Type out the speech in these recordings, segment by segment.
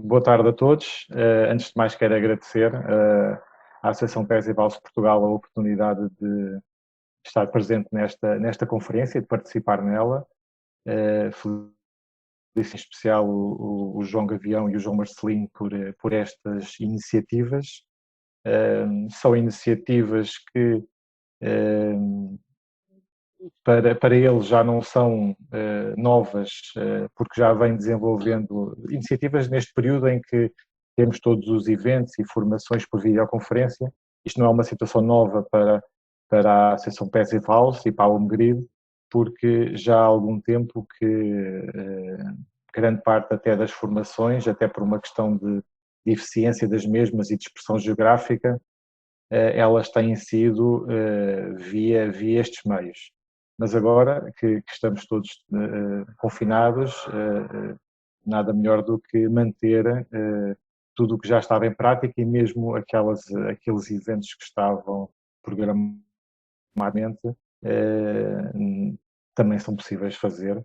Boa tarde a todos. Antes de mais, quero agradecer à Associação Pés e Vales Portugal a oportunidade de estar presente nesta conferência e de participar nela. Felicito em especial o João Gavião e o João Marcelino por estas iniciativas. São iniciativas que para eles já não são novas, porque já vêm desenvolvendo iniciativas neste período em que temos todos os eventos e formações por videoconferência. Isto não é uma situação nova para a Associação Pés e Vales e para a Homegrid, porque já há algum tempo que grande parte até das formações, até por uma questão de eficiência das mesmas e de expressão geográfica, elas têm sido via estes meios. Mas agora que estamos todos confinados, nada melhor do que manter tudo o que já estava em prática e mesmo aqueles eventos que estavam programadamente também são possíveis fazer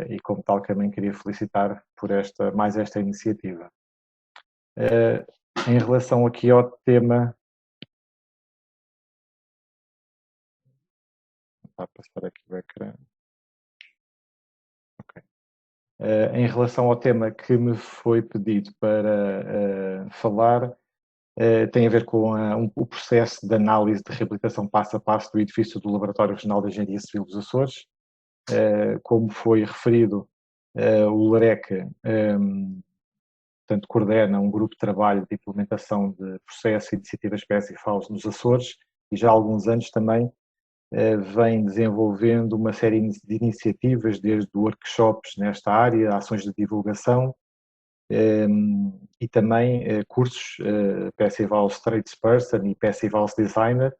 e como tal também queria felicitar por mais esta iniciativa. Em relação aqui ao tema... Vou passar aqui o ecrã. Okay. Em relação ao tema que me foi pedido para falar, tem a ver com o processo de análise de reabilitação passo a passo do edifício do Laboratório Regional de Engenharia Civil dos Açores. Como foi referido, o LAREC portanto, coordena um grupo de trabalho de implementação de processos e iniciativas PES e FAUS nos Açores e já há alguns anos também vem desenvolvendo uma série de iniciativas, desde workshops nesta área, ações de divulgação e também cursos PES e FAUS Tradesperson e PES e FAUS Designer.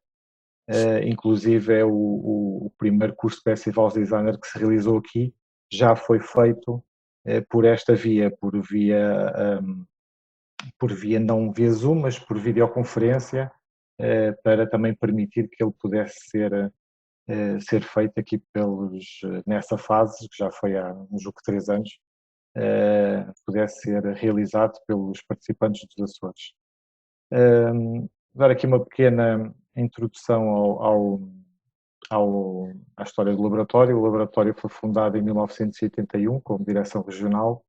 Inclusive é o primeiro curso de PES e FAUS Designer que se realizou aqui, já foi feito por esta via, por via não via Zoom, mas por videoconferência, para também permitir que ele pudesse ser feito aqui nessa fase, que já foi há uns 3 anos, pudesse ser realizado pelos participantes dos Açores. Dar aqui uma pequena introdução à história do laboratório. O laboratório foi fundado em 1981 como direção regional.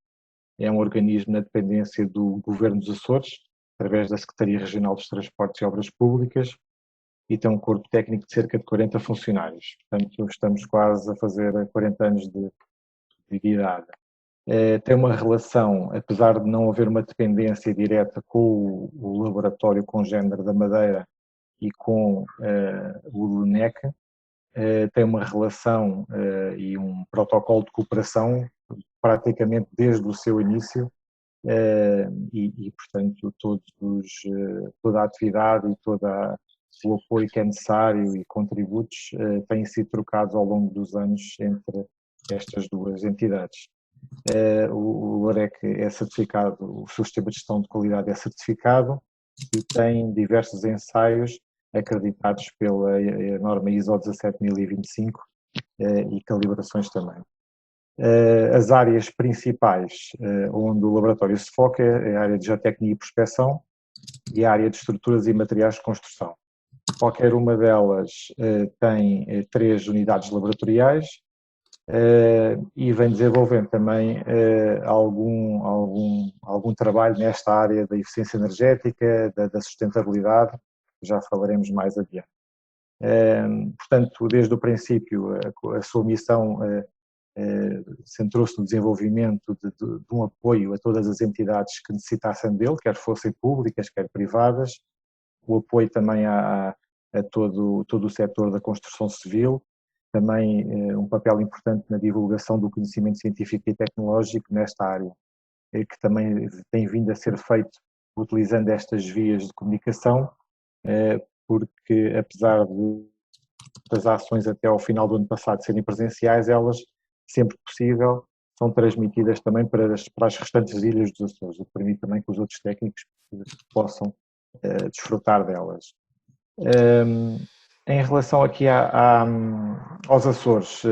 É um organismo na dependência do Governo dos Açores, através da Secretaria Regional dos Transportes e Obras Públicas, e tem um corpo técnico de cerca de 40 funcionários. Portanto, estamos quase a fazer 40 anos de idade. Tem uma relação, apesar de não haver uma dependência direta com o laboratório congénere da Madeira e com o LUNEC, tem uma relação e um protocolo de cooperação praticamente desde o seu início e portanto, toda a atividade e todo o apoio que é necessário e contributos têm sido trocados ao longo dos anos entre estas duas entidades. O LAREC é certificado, o seu sistema de gestão de qualidade é certificado e tem diversos ensaios acreditados pela norma ISO 17025 e calibrações também. As áreas principais onde o laboratório se foca é a área de geotecnia e prospecção e a área de estruturas e materiais de construção. Qualquer uma delas tem 3 unidades laboratoriais e vem desenvolvendo também algum trabalho nesta área da eficiência energética, da sustentabilidade, já falaremos mais adiante. Portanto, desde o princípio, a sua missão centrou-se no desenvolvimento de um apoio a todas as entidades que necessitassem dele, quer fossem públicas, quer privadas, o apoio também a todo o setor da construção civil, também um papel importante na divulgação do conhecimento científico e tecnológico nesta área, que também tem vindo a ser feito utilizando estas vias de comunicação, porque apesar das ações até ao final do ano passado serem presenciais, elas, sempre possível, são transmitidas também para as restantes ilhas dos Açores, o que permite também que os outros técnicos possam desfrutar delas. Em relação aqui aos Açores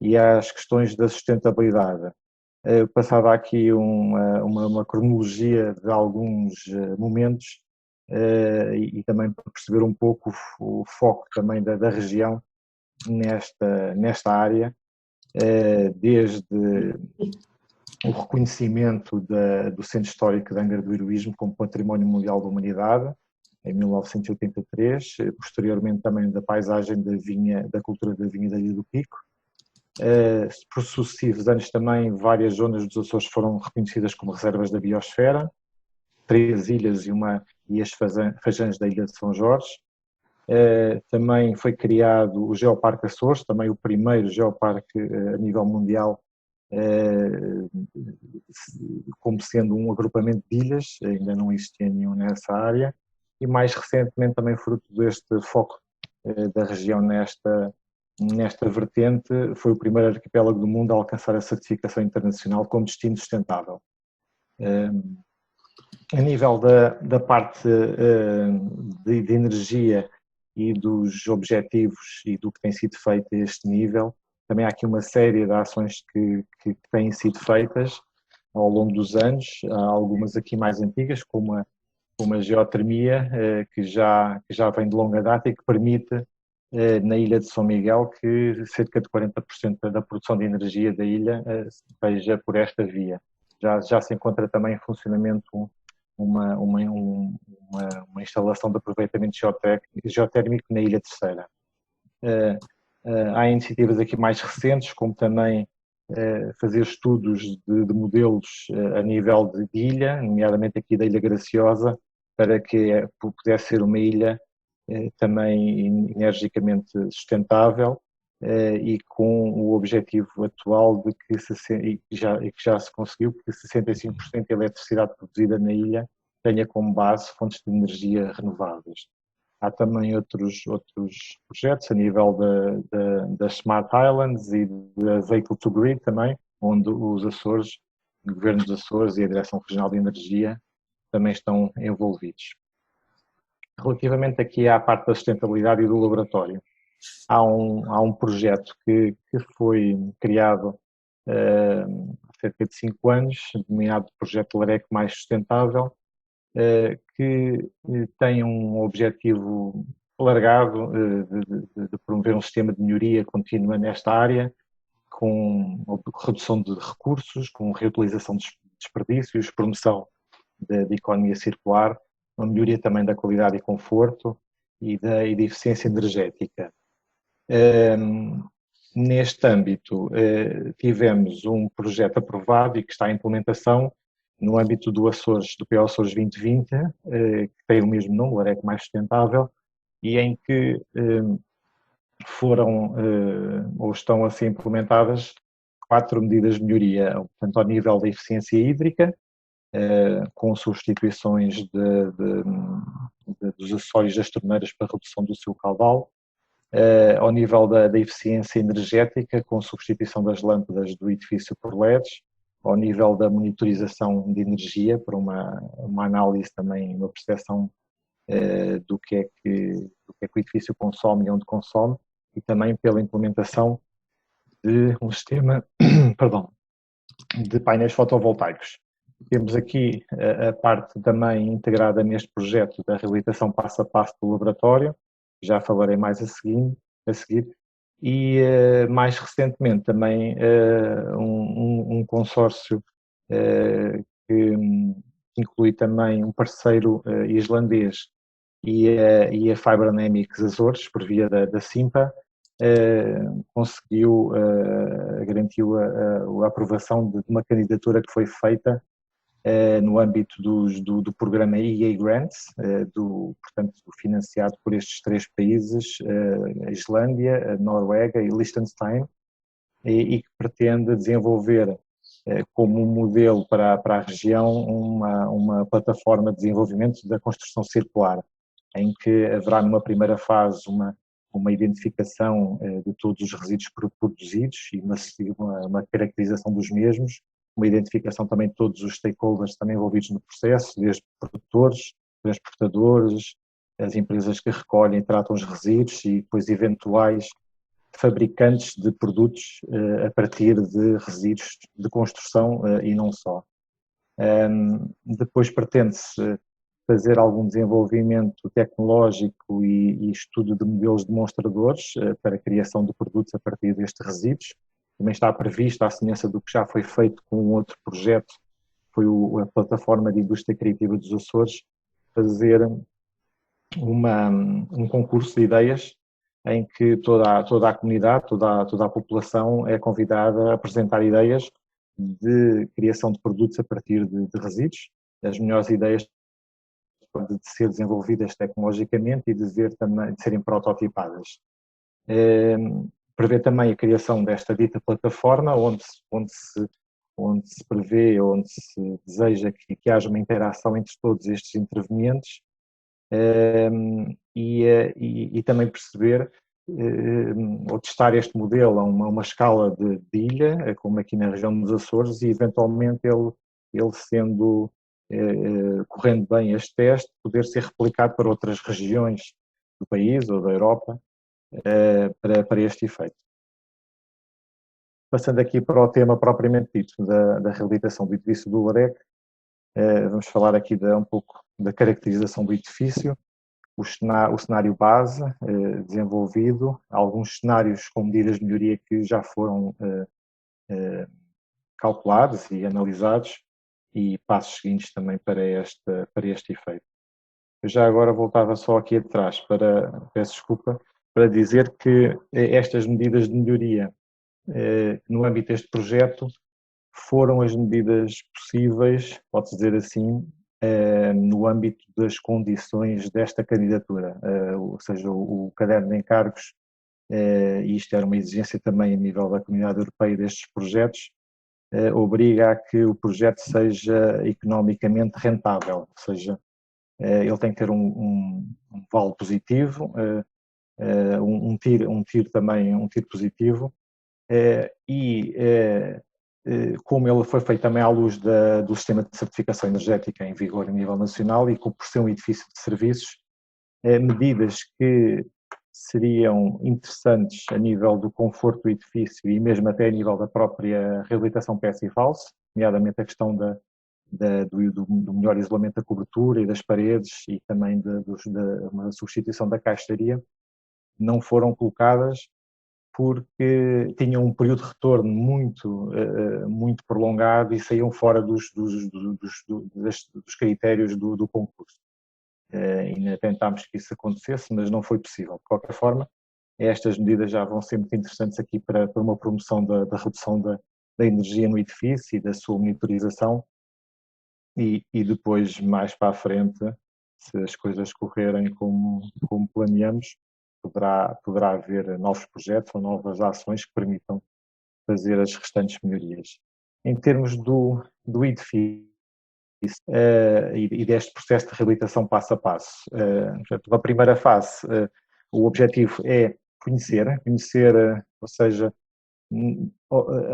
e às questões da sustentabilidade, Eu passava aqui uma cronologia de alguns momentos e também para perceber um pouco o foco também da região nesta área, desde o reconhecimento do Centro Histórico de Angra do Heroísmo como Património Mundial da Humanidade, em 1983, posteriormente também da paisagem da vinha, da cultura da vinha da Ilha do Pico. Por sucessivos anos também várias zonas dos Açores foram reconhecidas como reservas da biosfera, 3 ilhas e as fazãs da Ilha de São Jorge. Também foi criado o Geoparque Açores, também o primeiro geoparque a nível mundial, como sendo um agrupamento de ilhas, ainda não existia nenhum nessa área, e mais recentemente também fruto deste foco da região nesta vertente, foi o primeiro arquipélago do mundo a alcançar a certificação internacional como destino sustentável. A nível da parte de energia e dos objetivos e do que tem sido feito a este nível, também há aqui uma série de ações que têm sido feitas ao longo dos anos, há algumas aqui mais antigas, como a geotermia, que já vem de longa data e que permite, na ilha de São Miguel, que cerca de 40% da produção de energia da ilha seja por esta via. Já se encontra também em funcionamento uma instalação de aproveitamento geotérmico na Ilha Terceira. Há iniciativas aqui mais recentes, como também fazer estudos de modelos a nível de ilha, nomeadamente aqui da Ilha Graciosa, para que pudesse ser uma ilha também energicamente sustentável e com o objetivo atual de que já se conseguiu que 65% da eletricidade produzida na ilha tenha como base fontes de energia renováveis. Há também outros projetos a nível das Smart Islands e da Vehicle to Grid também, onde os Açores, o Governo dos Açores e a Direção Regional de Energia também estão envolvidos. Relativamente aqui à parte da sustentabilidade e do laboratório, há um projeto que foi criado há cerca de 5 anos, denominado Projeto LAREC Mais Sustentável, que tem um objetivo alargado de promover um sistema de melhoria contínua nesta área, com redução de recursos, com reutilização de desperdícios, promoção da economia circular, uma melhoria também da qualidade e conforto e da eficiência energética. Neste âmbito, tivemos um projeto aprovado e que está em implementação no âmbito do PO Açores 2020, que tem o mesmo nome, o LAREC Mais Sustentável, e em que foram ou estão a ser implementadas 4 medidas de melhoria, portanto, ao nível da eficiência hídrica, com substituições dos acessórios das torneiras para redução do seu caudal, ao nível da eficiência energética, com substituição das lâmpadas do edifício por LEDs, ao nível da monitorização de energia, para uma análise também, uma percepção do que é que o edifício consome e onde consome, e também pela implementação de um sistema perdão, de painéis fotovoltaicos. Temos aqui a parte também integrada neste projeto da reabilitação passo a passo do laboratório, já falarei mais a seguir, e mais recentemente também um consórcio que inclui também um parceiro islandês e a Fibronemics Açores, por via da Simpa, garantiu a aprovação de uma candidatura que foi feita no âmbito do programa EA Grants, portanto, financiado por estes 3 países, a Islândia, a Noruega e Liechtenstein, e que pretende desenvolver como um modelo para a região uma plataforma de desenvolvimento da construção circular, em que haverá numa primeira fase uma identificação de todos os resíduos produzidos e uma caracterização dos mesmos, uma identificação também de todos os stakeholders também envolvidos no processo, desde produtores, transportadores, as empresas que recolhem e tratam os resíduos e depois eventuais fabricantes de produtos a partir de resíduos de construção e não só. Depois pretende-se fazer algum desenvolvimento tecnológico e estudo de modelos demonstradores para a criação de produtos a partir destes resíduos. Também está previsto, à semelhança do que já foi feito com um outro projeto, foi a Plataforma de Indústria Criativa dos Açores, fazer um concurso de ideias em que toda a comunidade, toda a população é convidada a apresentar ideias de criação de produtos a partir de resíduos. As melhores ideias de ser desenvolvidas tecnologicamente e de serem prototipadas. Prevê também a criação desta dita plataforma, onde se prevê, onde se deseja que haja uma interação entre todos estes intervenientes e também perceber ou testar este modelo a uma escala de ilha, como aqui na região dos Açores, e eventualmente ele sendo, correndo bem este teste, poder ser replicado para outras regiões do país ou da Europa para este efeito. Passando aqui para o tema propriamente dito da reabilitação do edifício do LAREC, vamos falar aqui um pouco da caracterização do edifício, o cenário base desenvolvido, alguns cenários com medidas de melhoria que já foram calculados e analisados e passos seguintes também para este efeito. Eu já agora voltava só aqui atrás peço desculpa, para dizer que estas medidas de melhoria no âmbito deste projeto foram as medidas possíveis, pode-se dizer assim, no âmbito das condições desta candidatura, ou seja, o caderno de encargos, e isto era uma exigência também a nível da Comunidade Europeia destes projetos, obriga a que o projeto seja economicamente rentável, ou seja, ele tem que ter um vale positivo, um tiro positivo, como ele foi feito também à luz do sistema de certificação energética em vigor a nível nacional e por ser um edifício de serviços, medidas que seriam interessantes a nível do conforto do edifício e mesmo até a nível da própria reabilitação passive house, nomeadamente a questão do melhor isolamento da cobertura e das paredes e também uma substituição da caixaria, não foram colocadas porque tinham um período de retorno muito prolongado e saíam fora dos critérios do concurso. Ainda tentámos que isso acontecesse, mas não foi possível. De qualquer forma, estas medidas já vão ser muito interessantes aqui para uma promoção da redução da energia no edifício e da sua monitorização e depois, mais para a frente, se as coisas correrem como planeamos, poderá haver novos projetos ou novas ações que permitam fazer as restantes melhorias. Em termos do edifício e deste processo de reabilitação passo a passo, portanto, na primeira fase, o objetivo é conhecer, ou seja,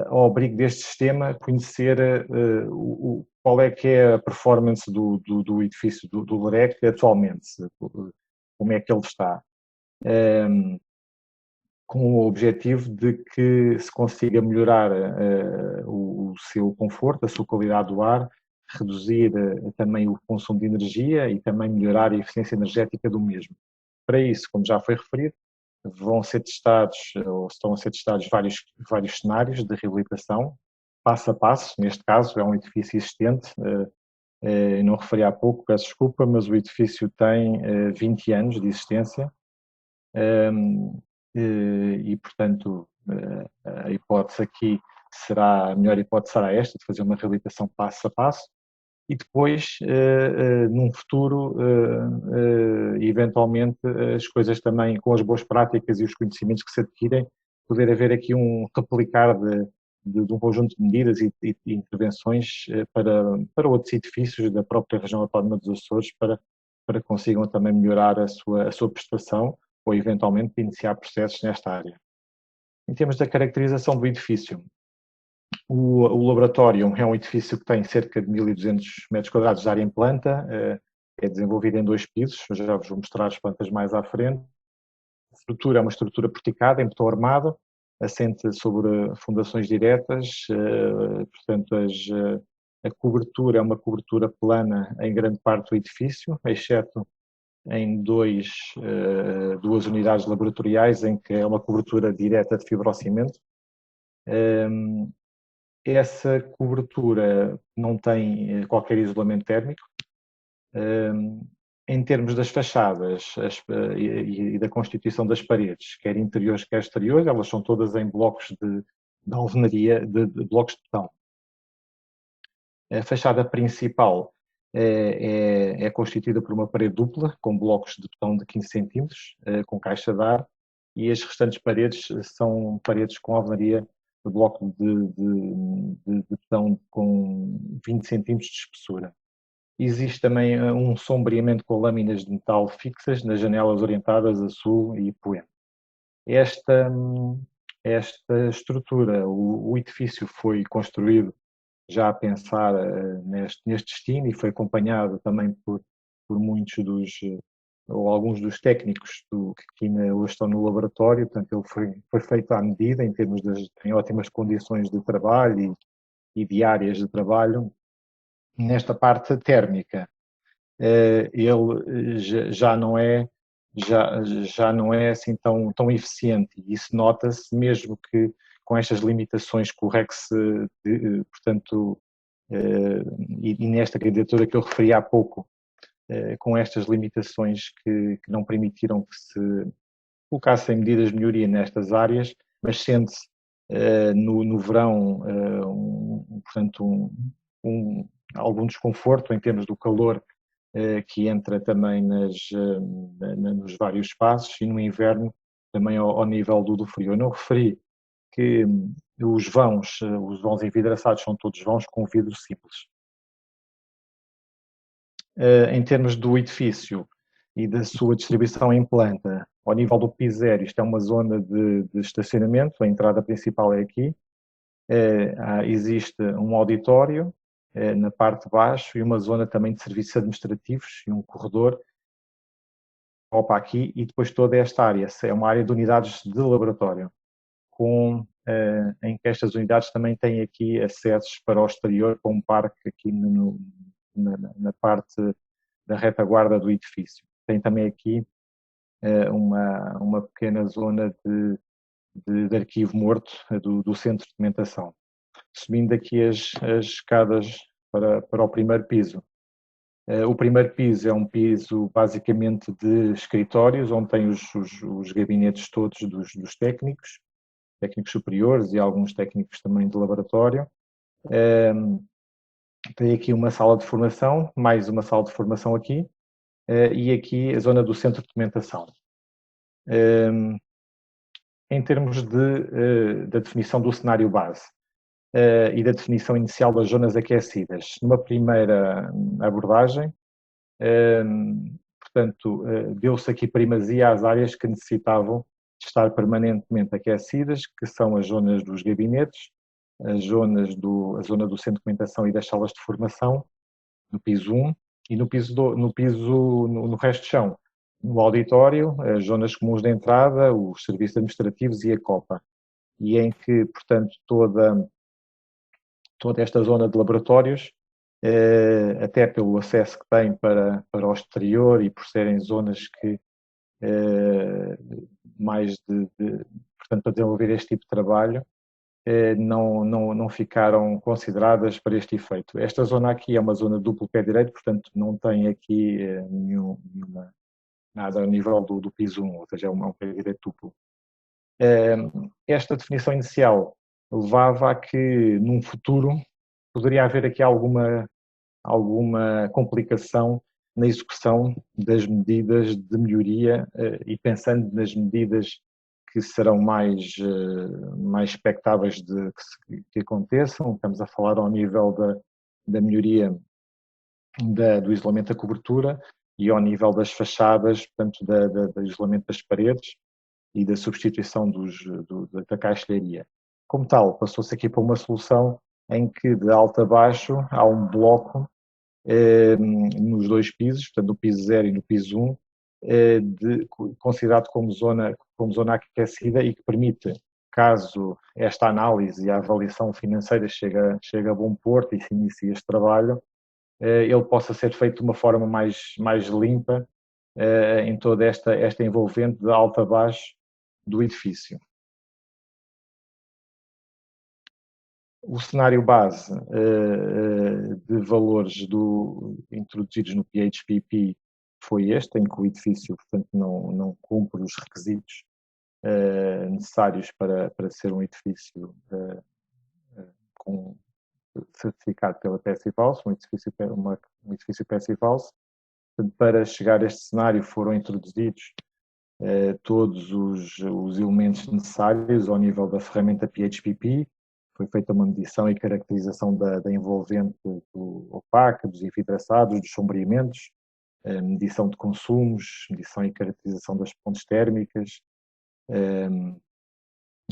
ao abrigo deste sistema, conhecer qual é que é a performance do edifício do LAREC atualmente, como é que ele está. Com o objetivo de que se consiga melhorar o seu conforto, a sua qualidade do ar, reduzir também o consumo de energia e também melhorar a eficiência energética do mesmo. Para isso, como já foi referido, vão ser testados, ou estão a ser testados vários cenários de reabilitação, passo a passo. Neste caso, é um edifício existente, não referi há pouco, peço desculpa, mas o edifício tem 20 anos de existência. E, portanto, a hipótese aqui a melhor hipótese será esta, de fazer uma reabilitação passo a passo e depois, num futuro, eventualmente, as coisas também com as boas práticas e os conhecimentos que se adquirem, poder haver aqui um replicar de um conjunto de medidas e intervenções para outros edifícios da própria região autónoma dos Açores para que consigam também melhorar a sua prestação ou eventualmente iniciar processos nesta área. Em termos da caracterização do edifício, o laboratório é um edifício que tem cerca de 1.200 metros quadrados de área em planta, é desenvolvido em 2 pisos, eu já vos vou mostrar as plantas mais à frente, estrutura é uma estrutura porticada, em betão armado, assente sobre fundações diretas, portanto a cobertura é uma cobertura plana em grande parte do edifício, exceto em duas unidades laboratoriais em que é uma cobertura direta de fibrocimento. Essa cobertura não tem qualquer isolamento térmico. Em termos das fachadas e da constituição das paredes, quer interiores, quer exteriores, elas são todas em blocos de alvenaria, de blocos de betão. A fachada principal é constituída por uma parede dupla, com blocos de betão de 15 cm, com caixa de ar, e as restantes paredes são paredes com alvenaria de bloco de betão com 20 cm de espessura. Existe também um sombreamento com lâminas de metal fixas nas janelas orientadas a sul e poente. Esta estrutura, o edifício foi construído já a pensar neste destino e foi acompanhado também por muitos ou alguns dos técnicos que hoje estão no laboratório. Portanto, ele foi feito à medida em ótimas condições de trabalho e de áreas de trabalho. Nesta parte térmica, ele já não é assim tão eficiente, e isso nota-se mesmo que com estas limitações que o REX, portanto, e nesta candidatura que eu referi há pouco, com estas limitações que não permitiram que se colocassem medidas de melhoria nestas áreas, mas sente-se no verão, portanto, algum desconforto em termos do calor que entra também nos vários espaços, e no inverno também ao nível do frio. Eu não referi que os vãos envidraçados são todos vãos com vidro simples. Em termos do edifício e da sua distribuição em planta, ao nível do piso zero, isto é uma zona de estacionamento, a entrada principal é aqui. Existe um auditório na parte de baixo e uma zona também de serviços administrativos e um corredor opa aqui, e depois toda esta área é uma área de unidades de laboratório, em que estas unidades também têm aqui acessos para o exterior, com um parque aqui na parte da retaguarda do edifício. Tem também aqui uma pequena zona de arquivo morto do centro de documentação. Subindo aqui as escadas para o primeiro piso. O primeiro piso é um piso basicamente de escritórios, onde tem os gabinetes todos dos técnicos superiores e alguns técnicos também de laboratório. Tem aqui uma sala de formação, mais uma sala de formação aqui, e aqui a zona do centro de documentação. Em termos da definição do cenário base e da definição inicial das zonas aquecidas, numa primeira abordagem, portanto, deu-se aqui primazia às áreas que necessitavam de estar permanentemente aquecidas, que são as zonas dos gabinetes, a zona do centro de documentação e das salas de formação, no piso 1, e no resto de chão, no auditório, as zonas comuns de entrada, os serviços administrativos e a copa, e em que, portanto, toda esta zona de laboratórios, até pelo acesso que tem para o exterior e por serem zonas que portanto, para desenvolver este tipo de trabalho, não ficaram consideradas para este efeito. Esta zona aqui é uma zona de duplo pé direito, portanto não tem aqui nada ao nível do piso 1, ou seja, é um pé direito duplo. Esta definição inicial levava a que, num futuro, poderia haver aqui alguma complicação na execução das medidas de melhoria, e pensando nas medidas que serão mais expectáveis que aconteçam. Estamos a falar ao nível da melhoria do isolamento da cobertura e ao nível das fachadas, portanto, do isolamento das paredes e da substituição da caixilharia. Como tal, passou-se aqui para uma solução em que, de alto a baixo, há um bloco nos dois pisos, portanto, no piso 0 e no piso 1, considerado como como zona aquecida e que permite, caso esta análise e a avaliação financeira chegue a bom porto e se inicie este trabalho, ele possa ser feito de uma forma mais limpa em toda esta envolvente de alto a baixo do edifício. O cenário base de valores introduzidos no PHPP foi este, em que o edifício, portanto, não cumpre os requisitos necessários para ser um edifício com certificado pela Passive House, um edifício Passive House. Portanto, para chegar a este cenário foram introduzidos todos os elementos necessários ao nível da ferramenta PHPP. Foi feita uma medição e caracterização da envolvente opaca, dos envidraçados, dos sombreamentos, medição de consumos, medição e caracterização das pontes térmicas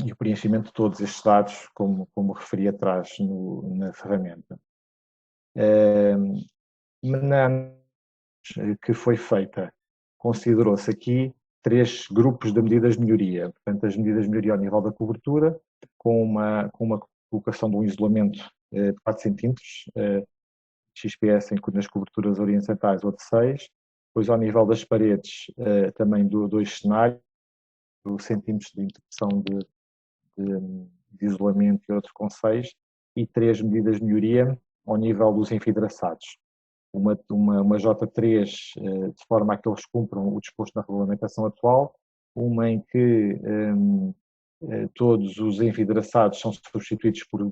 e o preenchimento de todos estes dados, como referi atrás na ferramenta. Na que foi feita, considerou-se aqui 3 grupos de medidas de melhoria. Portanto, as medidas de melhoria ao nível da cobertura, com uma colocação de um isolamento de 4 cm, XPS nas coberturas horizontais ou de 6, depois ao nível das paredes também 2 cenários, 2 centímetros de interrupção de isolamento e outro com 6, e 3 medidas de melhoria ao nível dos envidraçados. Uma J3 de forma a que eles cumpram o disposto na regulamentação atual, uma em que todos os envidraçados são substituídos por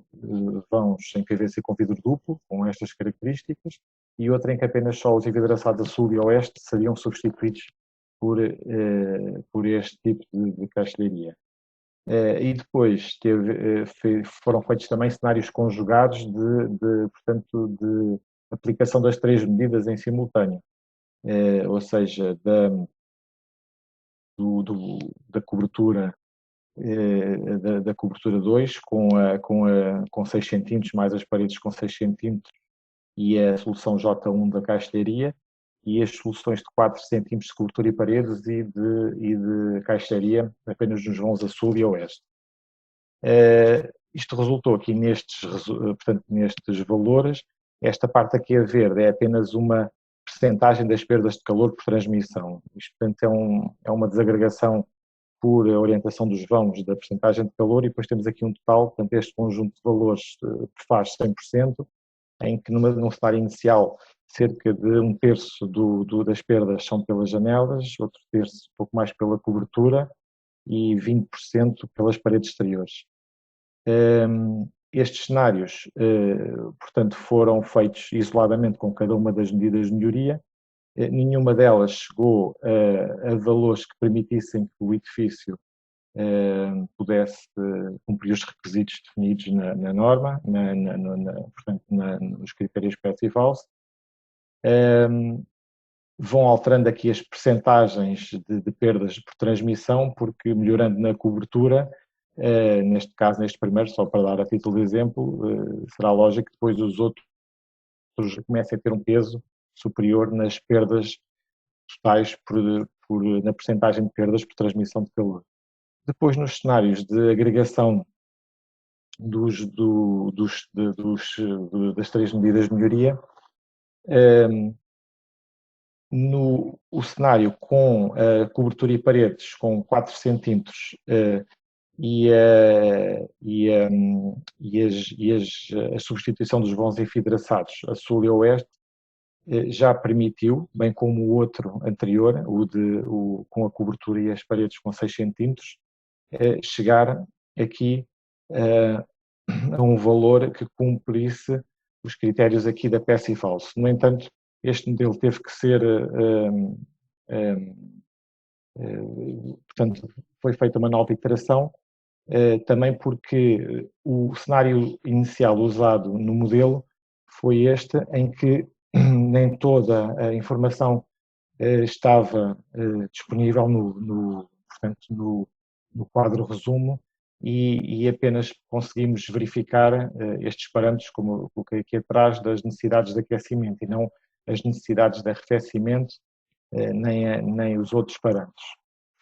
vãos em PVC com vidro duplo, com estas características, e outra em que apenas só os envidraçados a sul e a oeste seriam substituídos por este tipo de caixilharia. E depois foram feitos também cenários conjugados portanto, de aplicação das 3 medidas em simultâneo, ou seja, da cobertura da cobertura 2 com 6 cm mais as paredes com 6 cm e a solução J1 da caixilharia e as soluções de 4 cm de cobertura e paredes e de caixilharia apenas nos vãos a sul e a oeste. Isto resultou aqui portanto, nestes valores. Esta parte aqui a verde é apenas uma percentagem das perdas de calor por transmissão. Isto, portanto, é uma desagregação por orientação dos vãos da percentagem de calor e depois temos aqui um total, portanto, este conjunto de valores faz 100%, em que num cenário inicial cerca de 1/3 das perdas são pelas janelas, outro terço, um pouco mais pela cobertura e 20% pelas paredes exteriores. Estes cenários, portanto, foram feitos isoladamente com cada uma das medidas de melhoria. Nenhuma delas chegou a valores que permitissem que o edifício pudesse cumprir os requisitos definidos na norma, portanto, nos critérios Passive House. Vão alterando aqui as percentagens de perdas por transmissão, porque melhorando na cobertura, neste caso, neste primeiro, só para dar a título de exemplo, será lógico que depois os outros comecem a ter um peso superior nas perdas totais na percentagem de perdas por transmissão de calor. Depois, nos cenários de agregação das 3 medidas de melhoria, o cenário com cobertura e paredes com 4 cm e a substituição dos vãos enfidraçados a sul e a oeste já permitiu, bem como o outro anterior, com a cobertura e as paredes com 6 cm, chegar aqui a um valor que cumprisse os critérios aqui da Passive House. No entanto, este modelo teve que ser, portanto, foi feita uma nova iteração, também porque o cenário inicial usado no modelo foi este, em que nem toda a informação estava disponível portanto, no quadro resumo e apenas conseguimos verificar estes parâmetros, como eu coloquei aqui atrás, das necessidades de aquecimento e não as necessidades de arrefecimento, nem os outros parâmetros.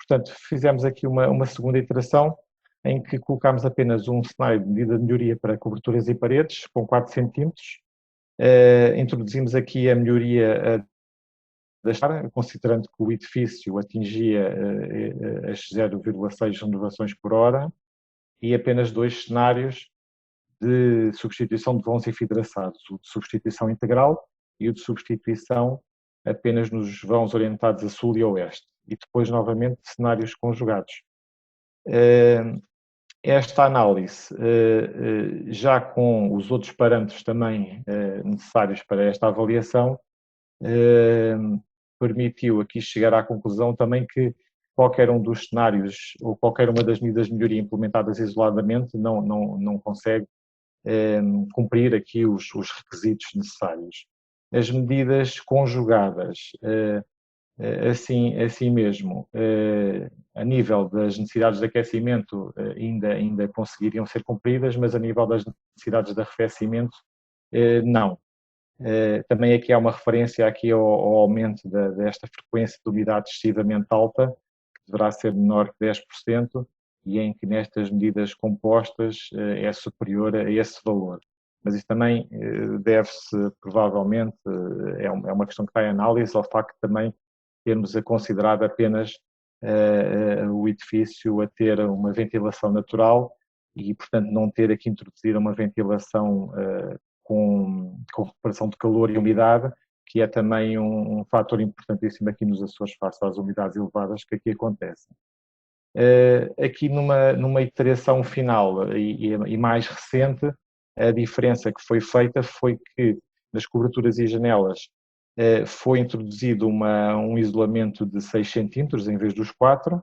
portanto, fizemos aqui uma segunda iteração em que colocámos apenas um cenário de medida de melhoria para coberturas e paredes, com 4 centímetros. Introduzimos aqui a melhoria da escada, considerando que o edifício atingia as 0,6 renovações por hora, e apenas 2 cenários de substituição de vãos enfidraçados, o de substituição integral e o de substituição apenas nos vãos orientados a sul e a oeste, e depois novamente cenários conjugados. Esta análise, já com os outros parâmetros também necessários para esta avaliação, permitiu aqui chegar à conclusão também que qualquer um dos cenários ou qualquer uma das medidas de melhoria implementadas isoladamente não consegue cumprir aqui os requisitos necessários. As medidas conjugadas, assim mesmo, a nível das necessidades de aquecimento ainda conseguiriam ser cumpridas, mas a nível das necessidades de arrefecimento, não. Também aqui há uma referência aqui ao aumento desta frequência de umidade excessivamente alta, que deverá ser menor que 10%, e em que nestas medidas compostas é superior a esse valor. Mas isso também deve-se, provavelmente, é uma questão que está em análise, ao facto de também termos a considerar apenas o edifício a ter uma ventilação natural e, portanto, não ter aqui introduzido uma ventilação com recuperação de calor e umidade, que é também um fator importantíssimo aqui nos Açores face às umidades elevadas que aqui acontecem. Aqui numa iteração final e mais recente, a diferença que foi feita foi que nas coberturas e janelas foi introduzido um isolamento de 6 centímetros em vez dos 4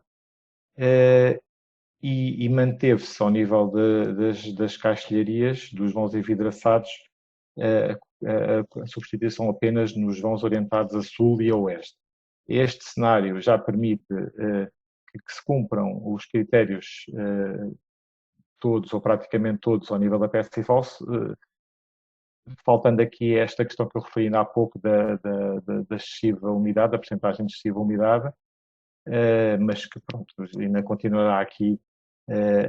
e manteve-se ao nível das caixilharias, dos vãos envidraçados, a substituição apenas nos vãos orientados a sul e a oeste. Este cenário já permite que se cumpram os critérios todos ou praticamente todos ao nível da PSI-False, faltando aqui esta questão que eu referi ainda há pouco da excessiva umidade, da percentagem de excessiva umidade, mas que pronto, ainda continuará aqui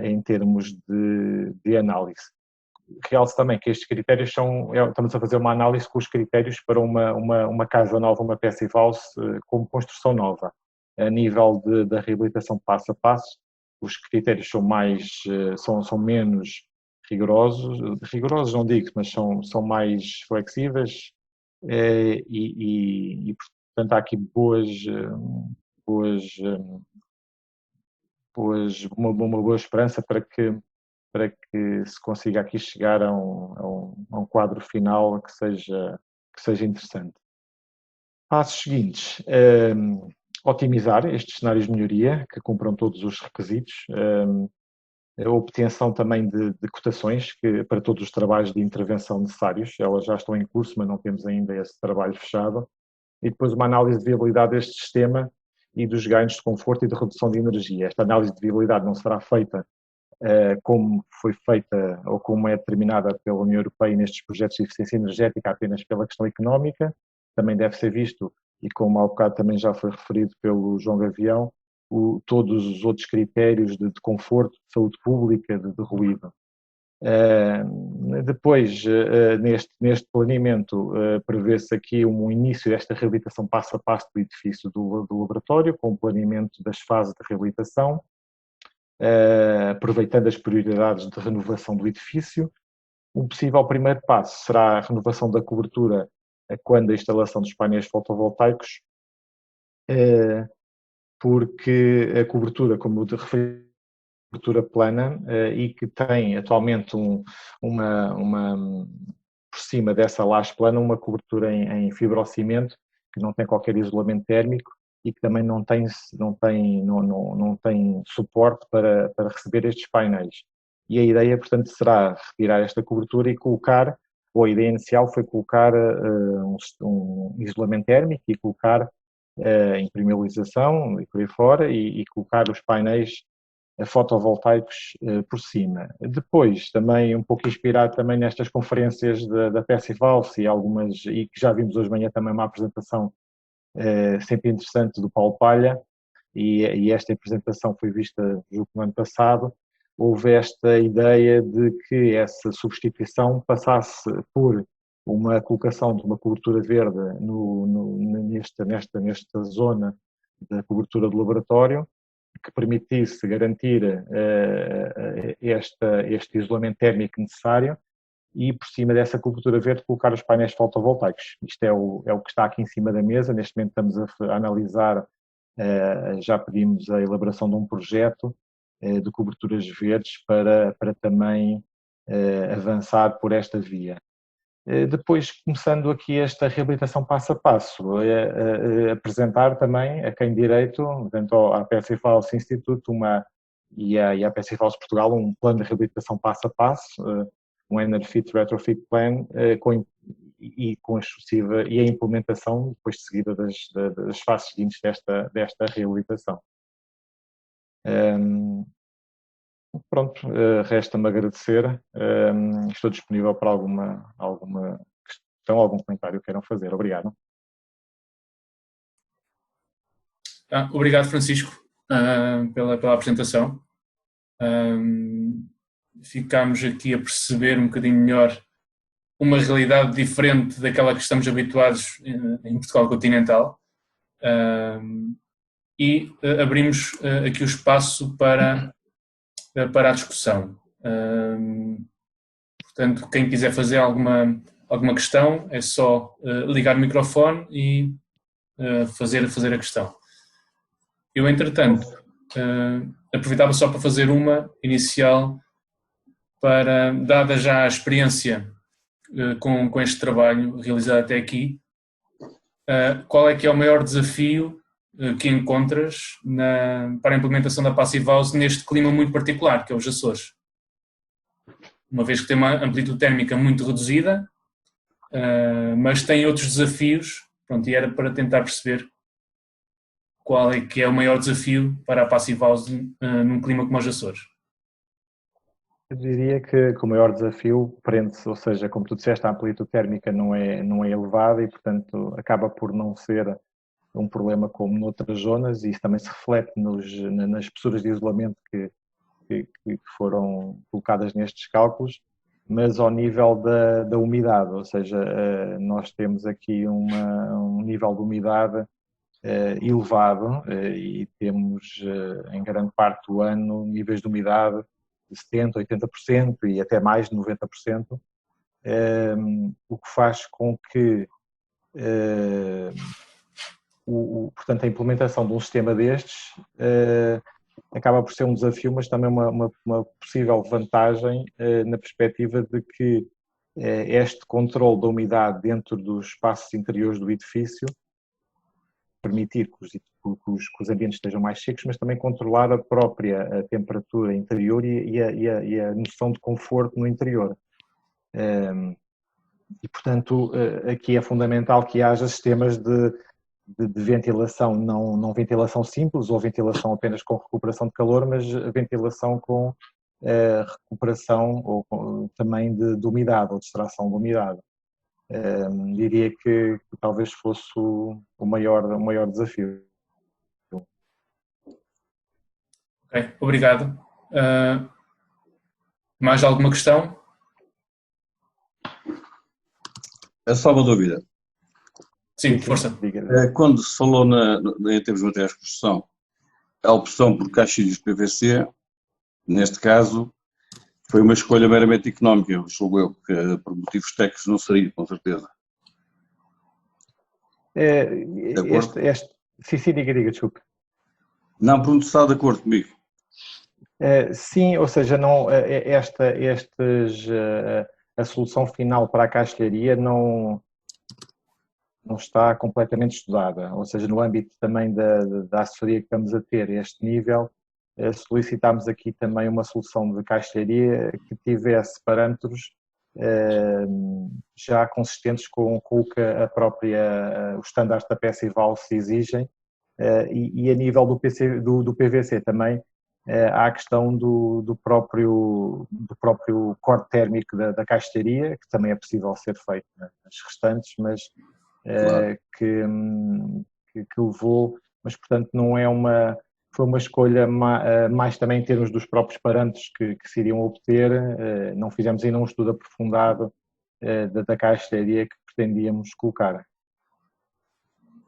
em termos de análise. Realce também que estes critérios estamos a fazer uma análise com os critérios para uma casa nova, uma PSI-False como construção nova. A nível da reabilitação passo a passo, os critérios são menos rigorosos não digo, mas são mais flexíveis e portanto há aqui uma boa esperança para que se consiga aqui chegar a um quadro final que seja interessante. Passos seguintes, otimizar estes cenários de melhoria, que cumpram todos os requisitos, a obtenção também de cotações para todos os trabalhos de intervenção necessários, elas já estão em curso, mas não temos ainda esse trabalho fechado, e depois uma análise de viabilidade deste sistema e dos ganhos de conforto e de redução de energia. Esta análise de viabilidade não será feita como foi feita ou como é determinada pela União Europeia nestes projetos de eficiência energética apenas pela questão económica, também deve ser visto, e como há bocado também já foi referido pelo João Gavião, todos os outros critérios de conforto, de saúde pública, de ruído. Depois, neste planeamento, prevê-se aqui um início desta reabilitação passo a passo do edifício do laboratório, com o planeamento das fases de reabilitação, aproveitando as prioridades de renovação do edifício. Um possível primeiro passo será a renovação da cobertura quando a instalação dos painéis fotovoltaicos, porque a cobertura, como eu referi, cobertura plana e que tem atualmente por cima dessa laje plana uma cobertura em fibrocimento que não tem qualquer isolamento térmico e que também não tem suporte para receber estes painéis. E a ideia, portanto, será retirar esta cobertura e colocar, ou a ideia inicial foi colocar um isolamento térmico e colocar impermeabilização e por aí fora e colocar os painéis fotovoltaicos por cima. Depois, também um pouco inspirado também nestas conferências da PSI-False e que já vimos hoje de manhã também uma apresentação sempre interessante do Paulo Palha, e esta apresentação foi vista no ano passado, houve esta ideia de que essa substituição passasse por uma colocação de uma cobertura verde nesta zona da cobertura do laboratório, que permitisse garantir este isolamento térmico necessário e, por cima dessa cobertura verde, colocar os painéis fotovoltaicos. Isto é o que está aqui em cima da mesa. Neste momento estamos a analisar, já pedimos a elaboração de um projeto de coberturas verdes para também avançar por esta via. Depois, começando aqui esta reabilitação passo a passo, apresentar também a quem direito, portanto, à PSF House Institute e à PSF House Portugal, um plano de reabilitação passo a passo, um Enerfit Retrofit Plan, e a implementação, depois de seguida das fases seguintes desta reabilitação. Pronto, resta-me agradecer. Estou disponível para alguma questão, algum comentário que queiram fazer. Obrigado. Obrigado, Francisco, pela apresentação. Ficámos aqui a perceber um bocadinho melhor uma realidade diferente daquela que estamos habituados em Portugal continental. E abrimos aqui o espaço para a discussão. Portanto, quem quiser fazer alguma questão é só ligar o microfone e fazer a questão. Eu, entretanto, aproveitava só para fazer uma inicial dada já a experiência com este trabalho realizado até aqui, qual é que é o maior desafio que encontras para a implementação da Passive House neste clima muito particular, que é os Açores? Uma vez que tem uma amplitude térmica muito reduzida, mas tem outros desafios, pronto, e era para tentar perceber qual é que é o maior desafio para a Passive House num clima como os Açores. Eu diria que o maior desafio prende-se, ou seja, como tu disseste, a amplitude térmica não é elevada e, portanto, acaba por não ser um problema como noutras zonas, e isso também se reflete nas espessuras de isolamento que foram colocadas nestes cálculos, mas ao nível da umidade, ou seja, nós temos aqui um nível de umidade elevado e temos em grande parte do ano níveis de umidade de 70%, 80% e até mais de 90%, o que faz com que portanto, a implementação de um sistema destes acaba por ser um desafio, mas também uma possível vantagem na perspectiva de que este controle da umidade dentro dos espaços interiores do edifício permitir que os ambientes estejam mais secos, mas também controlar a própria temperatura interior e a noção de conforto no interior. E, portanto, aqui é fundamental que haja sistemas de ventilação, não ventilação simples ou ventilação apenas com recuperação de calor, mas ventilação com recuperação ou também de umidade ou de extração de umidade. Diria que talvez fosse o maior desafio. Ok, obrigado. Mais alguma questão? É só uma dúvida. Sim, força. Quando se falou em termos de materiais de construção, a opção por caixilhos de PVC, neste caso, foi uma escolha meramente económica, julgo eu, que por motivos técnicos não seria, com certeza. Sim, diga, desculpe. Não, pergunto se está de acordo comigo. Sim, ou seja, não, a solução final para a caixilharia não está completamente estudada, ou seja, no âmbito também da assessoria que estamos a ter a este nível, solicitámos aqui também uma solução de caixilharia que tivesse parâmetros já consistentes com o que os estándares da Passive House exigem, e a nível do PVC também há a questão do próprio corte térmico da caixilharia, que também é possível ser feito nas restantes, mas claro. que levou mas portanto não é foi uma escolha mais também em termos dos próprios parâmetros que se iriam obter, não fizemos ainda um estudo aprofundado da caixa de areia que pretendíamos colocar.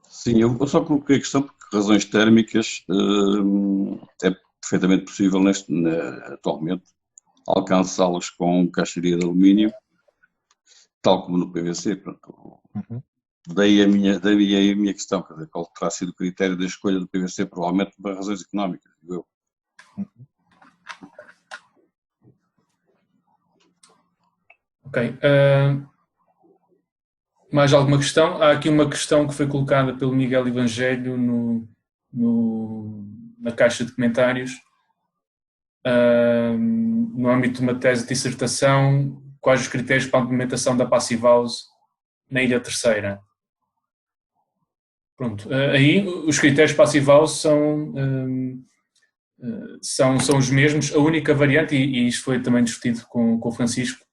Sim, eu só coloquei a questão porque razões térmicas é perfeitamente possível atualmente alcançá-las com caixaria de alumínio, tal como no PVC. Pronto. Uhum. Daí a minha questão, quer dizer, qual terá sido o critério da escolha do PVC, provavelmente por razões económicas, digo eu. Uhum. Ok. Mais alguma questão? Há aqui uma questão que foi colocada pelo Miguel Evangelho na caixa de comentários. No âmbito de uma tese de dissertação, quais os critérios para a implementação da Passive House na Ilha Terceira? Pronto, aí os critérios Passive House são os mesmos. A única variante, e isto foi também discutido com o Francisco,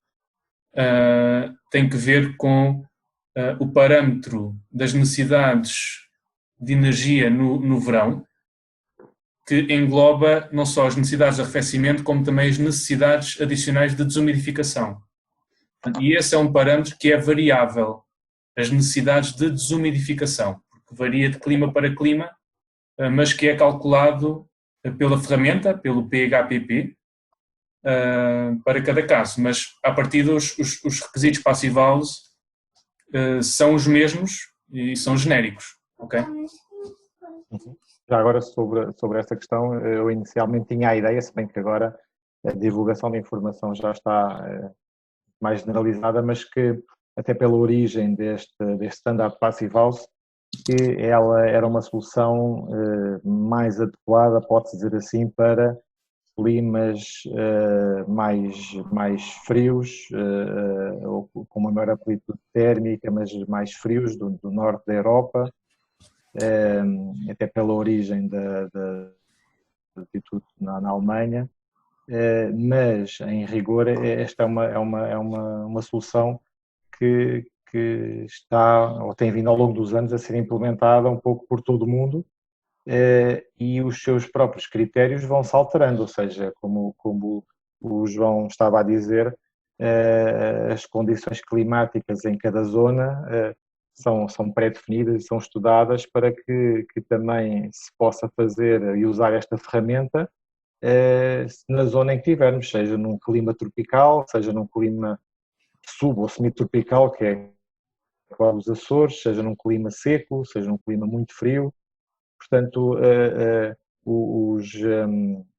tem que ver com o parâmetro das necessidades de energia no verão, que engloba não só as necessidades de arrefecimento, como também as necessidades adicionais de desumidificação. E esse é um parâmetro que é variável, as necessidades de desumidificação, porque varia de clima para clima, mas que é calculado pela ferramenta, pelo PHPP, para cada caso. Mas, a partir dos requisitos Passive House são os mesmos e são genéricos, ok? Uhum. Já agora sobre esta questão, eu inicialmente tinha a ideia, se bem que agora a divulgação da informação já está mais generalizada, mas que até pela origem deste Standard Passive House, que ela era uma solução mais adequada, pode-se dizer assim, para climas mais frios, ou com uma maior amplitude térmica, mas mais frios do norte da Europa, até pela origem da atitude na Alemanha, mas em rigor esta é uma solução que está, ou tem vindo ao longo dos anos a ser implementada um pouco por todo o mundo, e os seus próprios critérios vão-se alterando, ou seja, como o João estava a dizer, as condições climáticas em cada zona são pré-definidas e são estudadas para que também se possa fazer e usar esta ferramenta na zona em que tivermos, seja num clima tropical, seja num clima sub- ou semi-tropical, que é os Açores, seja num clima seco, seja num clima muito frio. Portanto,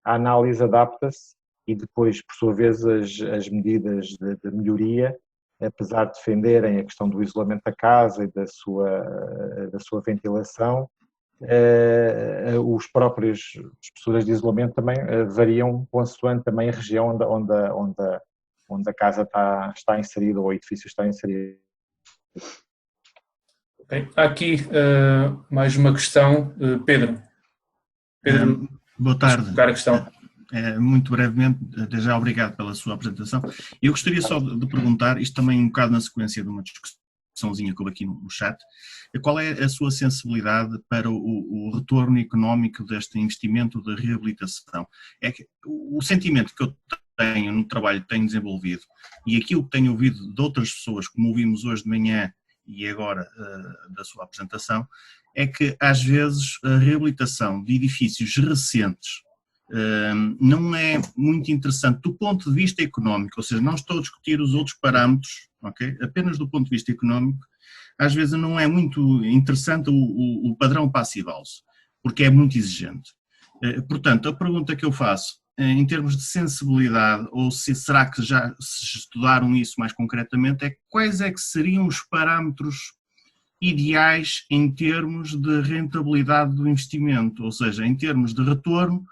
a análise adapta-se e depois, por sua vez, as medidas de melhoria, apesar de defenderem a questão do isolamento da casa e da sua ventilação, os próprios espessuras de isolamento também variam consoante também a região onde a casa está inserida ou o edifício está inserido. Okay. Há aqui mais uma questão. Pedro, boa tarde. Colocar a questão. Muito brevemente, até já obrigado pela sua apresentação. Eu gostaria só de perguntar, isto também um bocado na sequência de uma discussãozinha que houve aqui no chat, qual é a sua sensibilidade para o retorno económico deste investimento de reabilitação? É que o sentimento que eu tenho no trabalho que tenho desenvolvido e aquilo que tenho ouvido de outras pessoas, como ouvimos hoje de manhã e agora da sua apresentação, é que às vezes a reabilitação de edifícios recentes não é muito interessante do ponto de vista económico, ou seja, não estou a discutir os outros parâmetros, okay? Apenas do ponto de vista económico, às vezes não é muito interessante o padrão Passive House, porque é muito exigente. Portanto, a pergunta que eu faço, em termos de sensibilidade, ou será que já se estudaram isso mais concretamente, é quais é que seriam os parâmetros ideais em termos de rentabilidade do investimento, ou seja, em termos de retorno,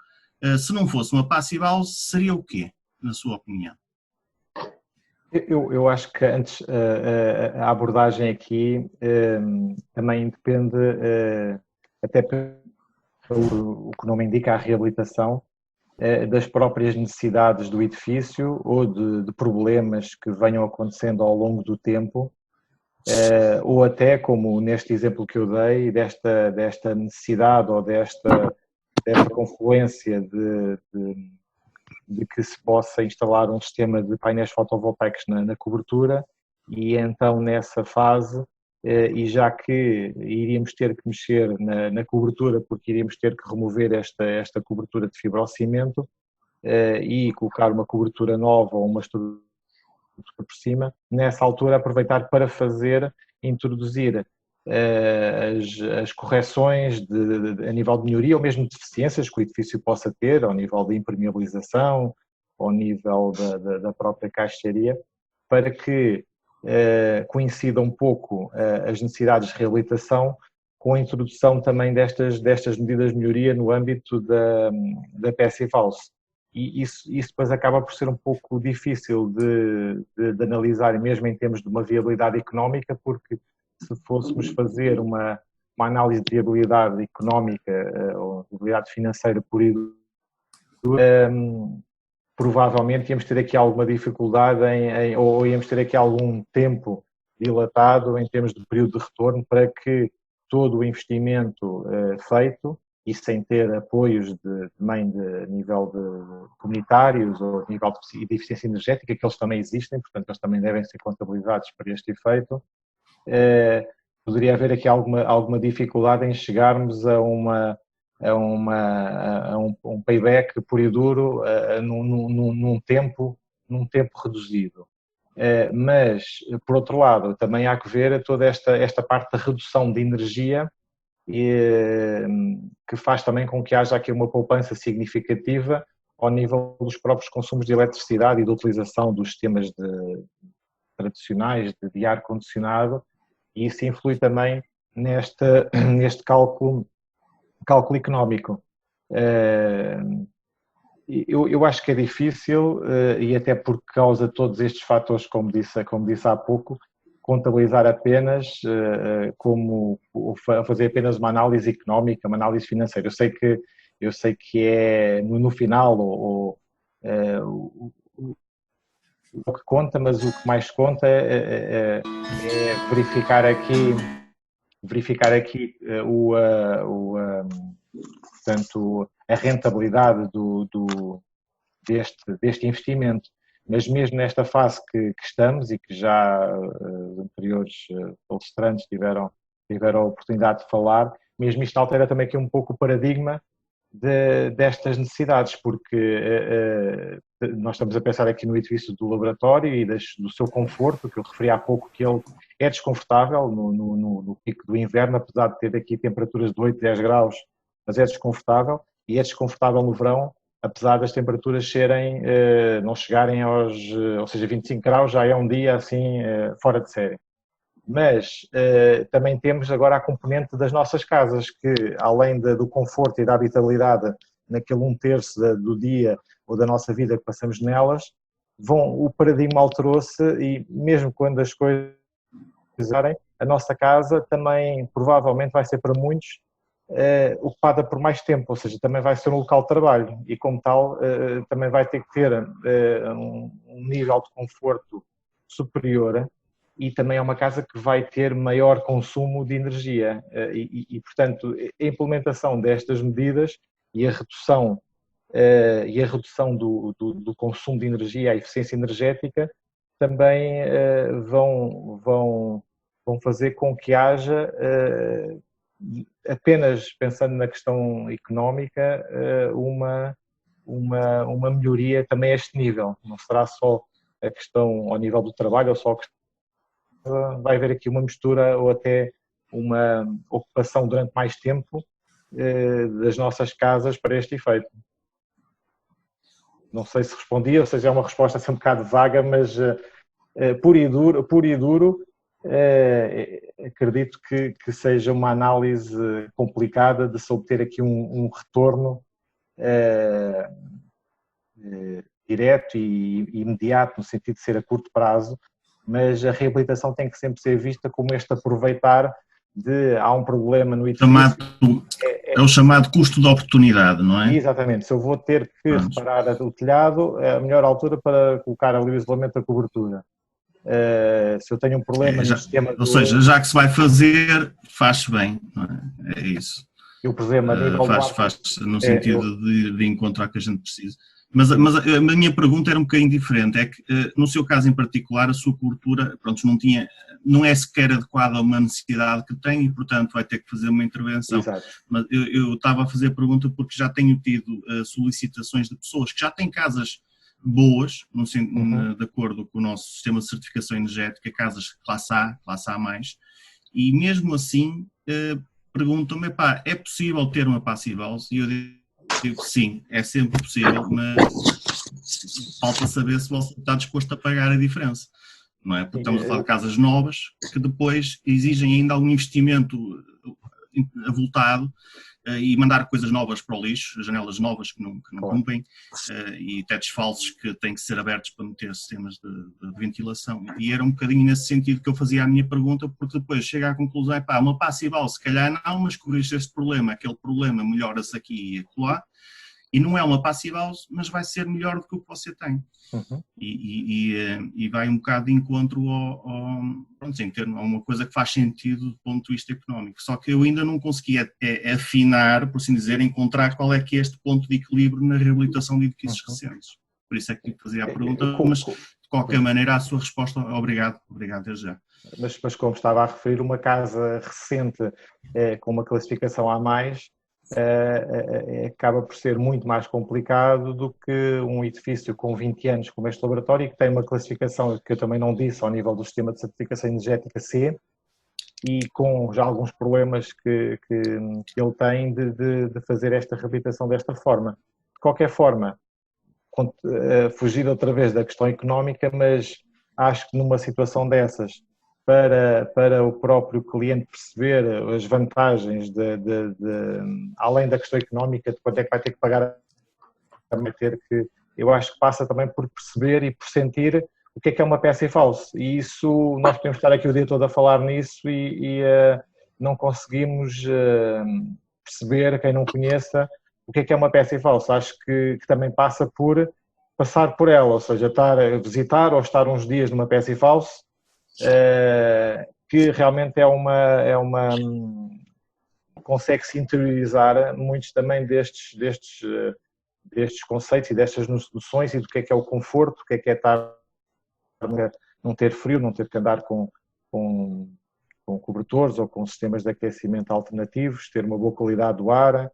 se não fosse uma Passive House, seria o quê, na sua opinião? Eu acho que antes a abordagem aqui também depende, até pelo que o nome indica, a reabilitação das próprias necessidades do edifício ou de problemas que venham acontecendo ao longo do tempo ou até, como neste exemplo que eu dei, desta necessidade ou desta confluência de que se possa instalar um sistema de painéis fotovoltaicos na cobertura, e então nessa fase, e já que iríamos ter que mexer na cobertura, porque iríamos ter que remover esta cobertura de fibrocimento e colocar uma cobertura nova ou uma estrutura por cima, nessa altura aproveitar para introduzir as correções a nível de melhoria ou mesmo deficiências que o edifício possa ter, ao nível de impermeabilização, ao nível da própria caixaria, para que coincida um pouco as necessidades de reabilitação com a introdução também destas medidas de melhoria no âmbito da Passive House. E isso depois acaba por ser um pouco difícil de analisar, mesmo em termos de uma viabilidade económica, porque se fôssemos fazer uma análise de viabilidade económica ou viabilidade financeira por provavelmente íamos ter aqui alguma dificuldade ou íamos ter aqui algum tempo dilatado em termos de período de retorno para que todo o investimento feito, e sem ter apoios também de nível de comunitários ou de nível de eficiência energética, que eles também existem, portanto eles também devem ser contabilizados para este efeito, poderia haver aqui alguma dificuldade em chegarmos a um payback puro e duro num tempo reduzido. Mas, por outro lado, também há que ver toda esta parte da redução de energia, que faz também com que haja aqui uma poupança significativa ao nível dos próprios consumos de eletricidade e da utilização dos sistemas tradicionais de ar-condicionado, e isso influi também neste cálculo económico. Eu acho que é difícil, e até por causa de todos estes fatores, como disse há pouco, contabilizar apenas fazer apenas uma análise económica, uma análise financeira. Eu sei que é no final o que conta, mas o que mais conta é verificar aqui portanto, a rentabilidade deste investimento. Mas mesmo nesta fase que estamos, e que já os anteriores palestrantes tiveram a oportunidade de falar, mesmo isto altera também aqui um pouco o paradigma destas necessidades, porque nós estamos a pensar aqui no edifício do laboratório e do seu conforto, que eu referi há pouco, que ele é desconfortável no pico do inverno, apesar de ter aqui temperaturas de 8, 10 graus, mas é desconfortável, e é desconfortável no verão, apesar das temperaturas não chegarem ou seja, 25 graus já é um dia assim fora de série. Mas também temos agora a componente das nossas casas, que além do conforto e da habitabilidade naquele 1/3 do dia ou da nossa vida que passamos nelas, o paradigma alterou-se, e mesmo quando as coisas usarem, a nossa casa também provavelmente vai ser para muitos ocupada por mais tempo, ou seja, também vai ser um local de trabalho, e como tal também vai ter que ter um nível de conforto superior, e também é uma casa que vai ter maior consumo de energia e portanto, a implementação destas medidas e a redução do consumo de energia, a eficiência energética, também vão fazer com que haja, apenas pensando na questão económica, uma melhoria também a este nível. Não será só a questão ao nível do trabalho, ou só a questão, vai haver aqui uma mistura ou até uma ocupação durante mais tempo das nossas casas para este efeito. Não sei se respondi, ou seja, é uma resposta assim um bocado vaga, mas puro e duro, acredito que seja uma análise complicada de se obter aqui um retorno direto e imediato, no sentido de ser a curto prazo, mas a reabilitação tem que sempre ser vista como este aproveitar há um problema no edifício. É o chamado custo de oportunidade, não é? Exatamente. Se eu vou ter que reparar o telhado, é a melhor altura para colocar ali o isolamento da cobertura. Se eu tenho um problema no sistema... Ou seja, já que se vai fazer, faz-se bem, não é? É isso. Eu, por exemplo, a nível faz no sentido de encontrar o que a gente precisa. Mas a minha pergunta era um bocadinho diferente, é que no seu caso em particular a sua cobertura, pronto, não é sequer adequada a uma necessidade que tem e portanto vai ter que fazer uma intervenção. Exato. Mas eu estava a fazer a pergunta porque já tenho tido solicitações de pessoas que já têm casas boas, de acordo com o nosso sistema de certificação energética, casas classe A+, e mesmo assim perguntam-me, é possível ter uma passive house? E eu digo sim, é sempre possível, mas falta saber se você está disposto a pagar a diferença, não é? Porque estamos a falar de casas novas que depois exigem ainda algum investimento avultado e mandar coisas novas para o lixo, janelas novas que não cumprem e tetos falsos que têm que ser abertos para meter sistemas de ventilação. E era um bocadinho nesse sentido que eu fazia a minha pergunta, porque depois chega à conclusão, uma passive house, se calhar não, mas corrige este problema, aquele problema melhora-se aqui e acolá, e não é uma passive house, mas vai ser melhor do que o que você tem. E vai um bocado de encontro em termos, a uma coisa que faz sentido do ponto de vista económico. Só que eu ainda não consegui afinar, por assim dizer, encontrar qual é que é este ponto de equilíbrio na reabilitação de edifícios recentes. Por isso é que fazia a pergunta, mas de qualquer maneira a sua resposta, obrigado desde já. Mas como estava a referir, uma casa recente com uma classificação A+, acaba por ser muito mais complicado do que um edifício com 20 anos como este laboratório, que tem uma classificação que eu também não disse ao nível do sistema de certificação energética C, e com já alguns problemas que ele tem de fazer esta reabilitação desta forma. De qualquer forma, fugir outra vez da questão económica, mas acho que numa situação dessas, para o próprio cliente perceber as vantagens além da questão económica, de quanto é que vai ter que pagar, eu acho que passa também por perceber e por sentir o que é uma passive house. E isso, nós podemos estar aqui o dia todo a falar nisso e não conseguimos perceber, quem não conheça, o que é uma passive house. Acho que também passa por passar por ela, ou seja, estar a visitar ou estar uns dias numa passive house, que realmente consegue-se interiorizar muitos também destes conceitos e destas noções e do que é o conforto, o que é estar, não ter frio, não ter que andar com cobertores ou com sistemas de aquecimento alternativos, ter uma boa qualidade do ar.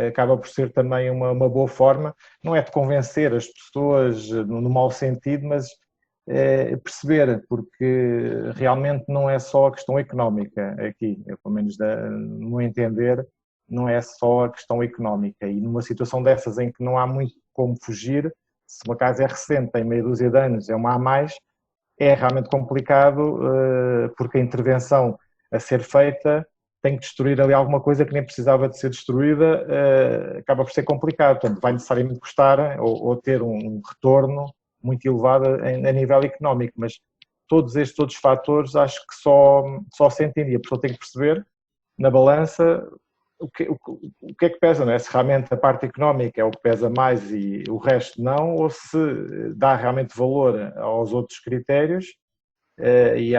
Acaba por ser também uma boa forma, não é de convencer as pessoas no mau sentido, mas perceber, porque realmente não é só a questão económica aqui, pelo menos no meu entender, não é só a questão económica, e numa situação dessas em que não há muito como fugir, se uma casa é recente, tem meia dúzia de anos, é uma A+, é realmente complicado, porque a intervenção a ser feita tem que destruir ali alguma coisa que nem precisava de ser destruída, acaba por ser complicado, portanto vai necessariamente custar ou ter um retorno muito elevada a nível económico, mas todos estes outros fatores acho que só se entende, a pessoa tem que perceber na balança o que é que pesa, não é? Se realmente a parte económica é o que pesa mais e o resto não, ou se dá realmente valor aos outros critérios e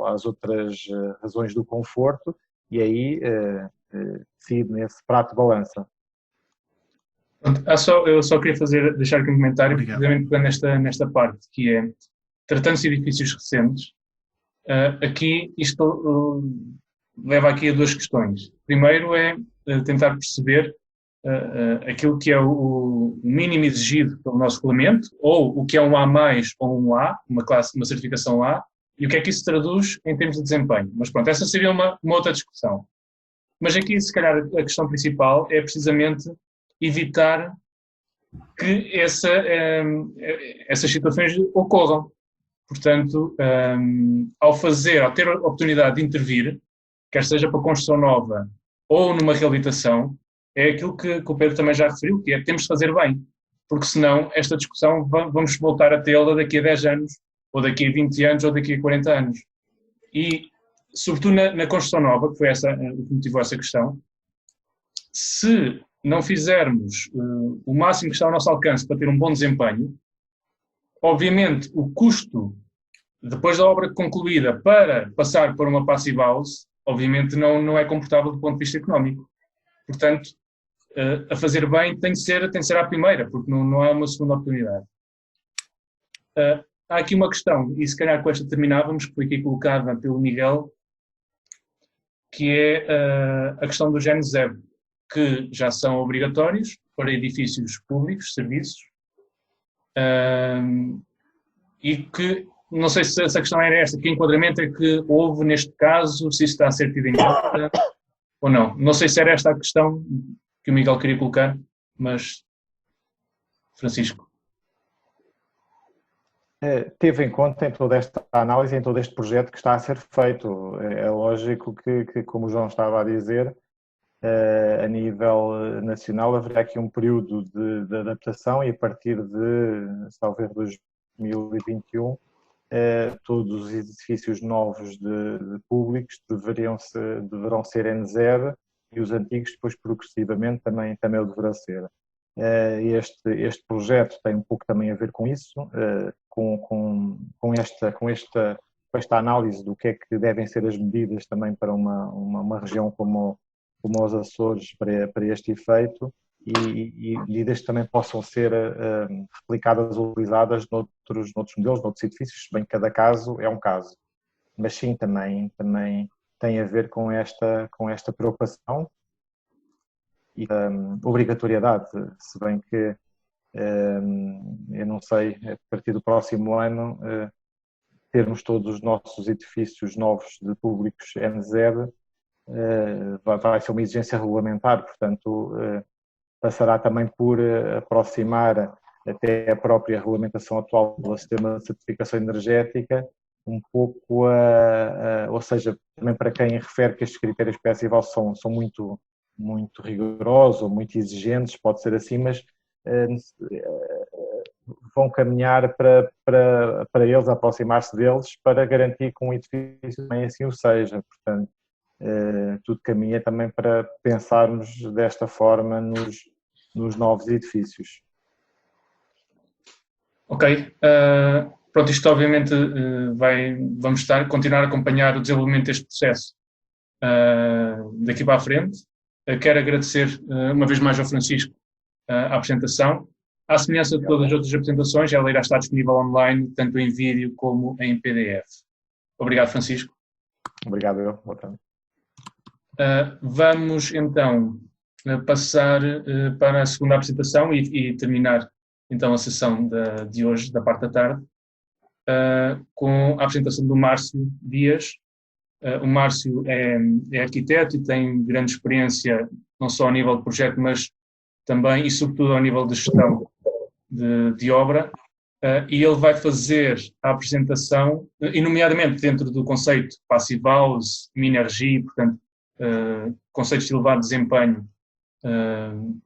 às outras razões do conforto, e aí decide nesse prato de balança. Eu só queria deixar aqui um comentário, precisamente nesta parte, que é, tratando-se de edifícios recentes, aqui isto leva aqui a duas questões. Primeiro é tentar perceber aquilo que é o mínimo exigido pelo nosso regulamento, ou o que é um A+, ou um A, uma certificação A, e o que é que isso traduz em termos de desempenho. Mas pronto, essa seria uma outra discussão. Mas aqui, se calhar, a questão principal é precisamente evitar que essas situações ocorram. Portanto, ao ter a oportunidade de intervir, quer seja para construção nova ou numa reabilitação, é aquilo que o Pedro também já referiu, que é temos de fazer bem, porque senão esta discussão vamos voltar a tê-la daqui a 10 anos, ou daqui a 20 anos, ou daqui a 40 anos. E, sobretudo na construção nova, que foi o que motivou essa questão, se não fizermos o máximo que está ao nosso alcance para ter um bom desempenho, Obviamente, o custo, depois da obra concluída, para passar para uma passive house, obviamente não é comportável do ponto de vista económico. Portanto, a fazer bem tem de ser à primeira, porque não há uma segunda oportunidade. Há aqui uma questão, e se calhar com esta terminávamos, que foi aqui colocada pelo Miguel, que é a questão do Gen Z, que já são obrigatórios para edifícios públicos, serviços, e que, não sei se essa questão era esta, que enquadramento é que houve neste caso, se isso está a ser tido em conta ou não. Não sei se era esta a questão que o Miguel queria colocar, mas, Francisco. Teve em conta em toda esta análise, em todo este projeto que está a ser feito. É lógico que como o João estava a dizer, a nível nacional haverá aqui um período de adaptação e a partir de, talvez, 2021, todos os edifícios novos de públicos deverão ser N0 e os antigos depois progressivamente também o deverão ser. Este projeto tem um pouco também a ver com isso, com esta análise do que é que devem ser as medidas também para uma região como os Açores para este efeito e medidas que também possam ser replicadas ou utilizadas noutros modelos, noutros edifícios, se bem que cada caso é um caso. Mas sim, também tem a ver com esta preocupação e obrigatoriedade, se bem que eu não sei, a partir do próximo ano, termos todos os nossos edifícios novos de públicos N0 vai ser uma exigência regulamentar, portanto passará também por aproximar até a própria regulamentação atual do sistema de certificação energética, um pouco, ou seja, também para quem refere que estes critérios PSIVAL são muito rigorosos ou muito exigentes, pode ser assim, mas vão caminhar para eles, aproximar-se deles, para garantir que um edifício também assim o seja. Portanto, tudo caminha também para pensarmos desta forma nos novos edifícios. Ok. Pronto, isto obviamente vamos continuar a acompanhar o desenvolvimento deste processo daqui para a frente. Quero agradecer uma vez mais ao Francisco a apresentação. À semelhança de todas as outras apresentações, ela irá estar disponível online, tanto em vídeo como em PDF. Obrigado, Francisco. Obrigado, eu. Boa tarde. Vamos então passar para a segunda apresentação e terminar então a sessão de hoje, da parte da tarde, com a apresentação do Márcio Dias. O Márcio é arquiteto e tem grande experiência, não só a nível de projeto, mas também e sobretudo ao nível de gestão de obra, e ele vai fazer a apresentação, e nomeadamente dentro do conceito Passive House, Minergie, portanto, conceitos de elevado desempenho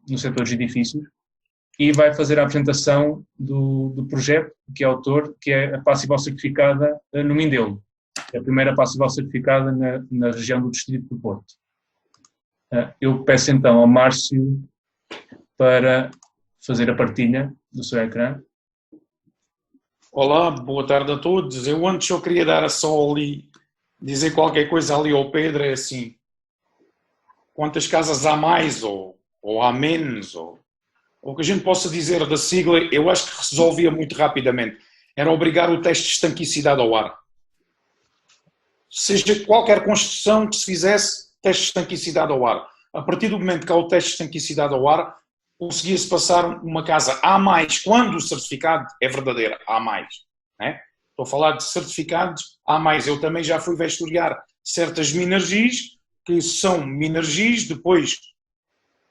no setor dos edifícios, e vai fazer a apresentação do projeto que é autor, que é a Passive House certificada no Mindelo, é a primeira Passive House certificada na região do Distrito do Porto. Eu peço então ao Márcio para fazer a partilha do seu ecrã. Olá, boa tarde a todos. Eu antes só queria dar só ali, dizer qualquer coisa ali ao Pedro, é assim, quantas casas há mais ou há menos, ou o que a gente possa dizer da sigla, eu acho que resolvia muito rapidamente. Era obrigar o teste de estanquicidade ao ar. Seja qualquer construção que se fizesse, teste de estanquicidade ao ar. A partir do momento que há o teste de estanquicidade ao ar, conseguia-se passar uma casa A mais, quando o certificado é verdadeiro, A mais. Né? Estou a falar de certificados A mais. Eu também já fui vistoriar certas Minergies, que são Minergies, depois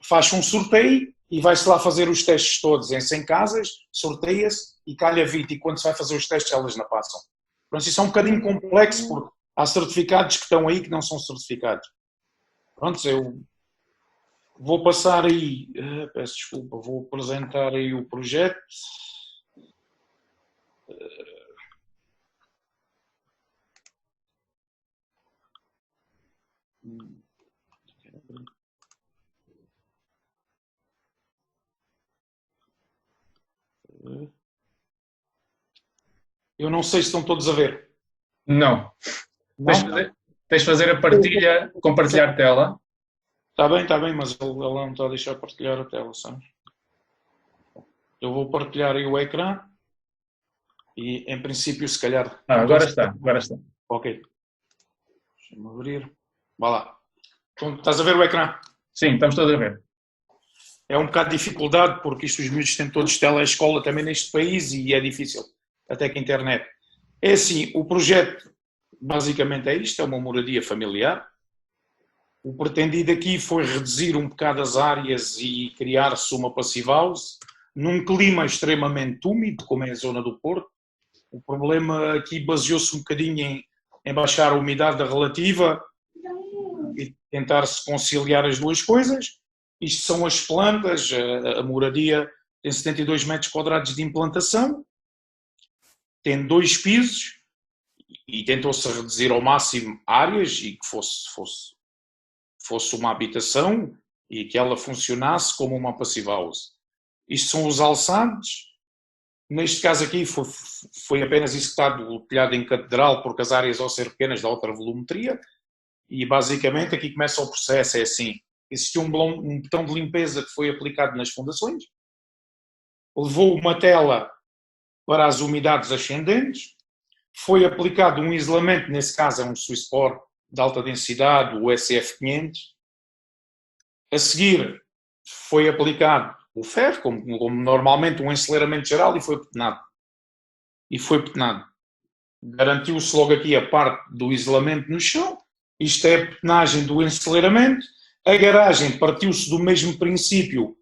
faz um sorteio e vai-se lá fazer os testes todos em 100 casas, sorteia-se e calha 20, e quando se vai fazer os testes elas não passam. Pronto, isso é um bocadinho complexo, porque há certificados que estão aí que não são certificados. Pronto, eu vou passar aí, peço desculpa, vou apresentar aí o projeto. Eu não sei se estão todos a ver. Não. Não? Tens de fazer a partilha, compartilhar tela. Está bem, mas ele não está a deixar partilhar a tela, sabe? Eu vou partilhar aí o ecrã e, em princípio, se calhar... Agora está. Ok. Deixa-me abrir. Vá lá. Então, estás a ver o ecrã? Sim, estamos todos a ver. É um bocado de dificuldade, porque isto os miúdos têm todos telescola também neste país e é difícil, até que a internet. É assim, o projeto basicamente é isto, é uma moradia familiar. O pretendido aqui foi reduzir um bocado as áreas e criar-se uma passive house, num clima extremamente úmido, como é a zona do Porto. O problema aqui baseou-se um bocadinho em baixar a umidade relativa e tentar-se conciliar as duas coisas. Isto são as plantas, a moradia tem 72 metros quadrados de implantação, tem 2 pisos e tentou-se reduzir ao máximo áreas e que fosse uma habitação e que ela funcionasse como uma passive house. Isto são os alçados. Neste caso aqui foi apenas executado o telhado em catedral porque as áreas ao ser pequenas dá outra volumetria e basicamente aqui começa o processo, é assim. Existiu um botão de limpeza que foi aplicado nas fundações, levou uma tela para as umidades ascendentes, foi aplicado um isolamento, nesse caso é um Swisspor de alta densidade, o SF500. A seguir foi aplicado o ferro, como normalmente um enceleiramento geral, e foi petenado. Garantiu-se logo aqui a parte do isolamento no chão. Isto é a petenagem do enceleiramento. A garagem partiu-se do mesmo princípio,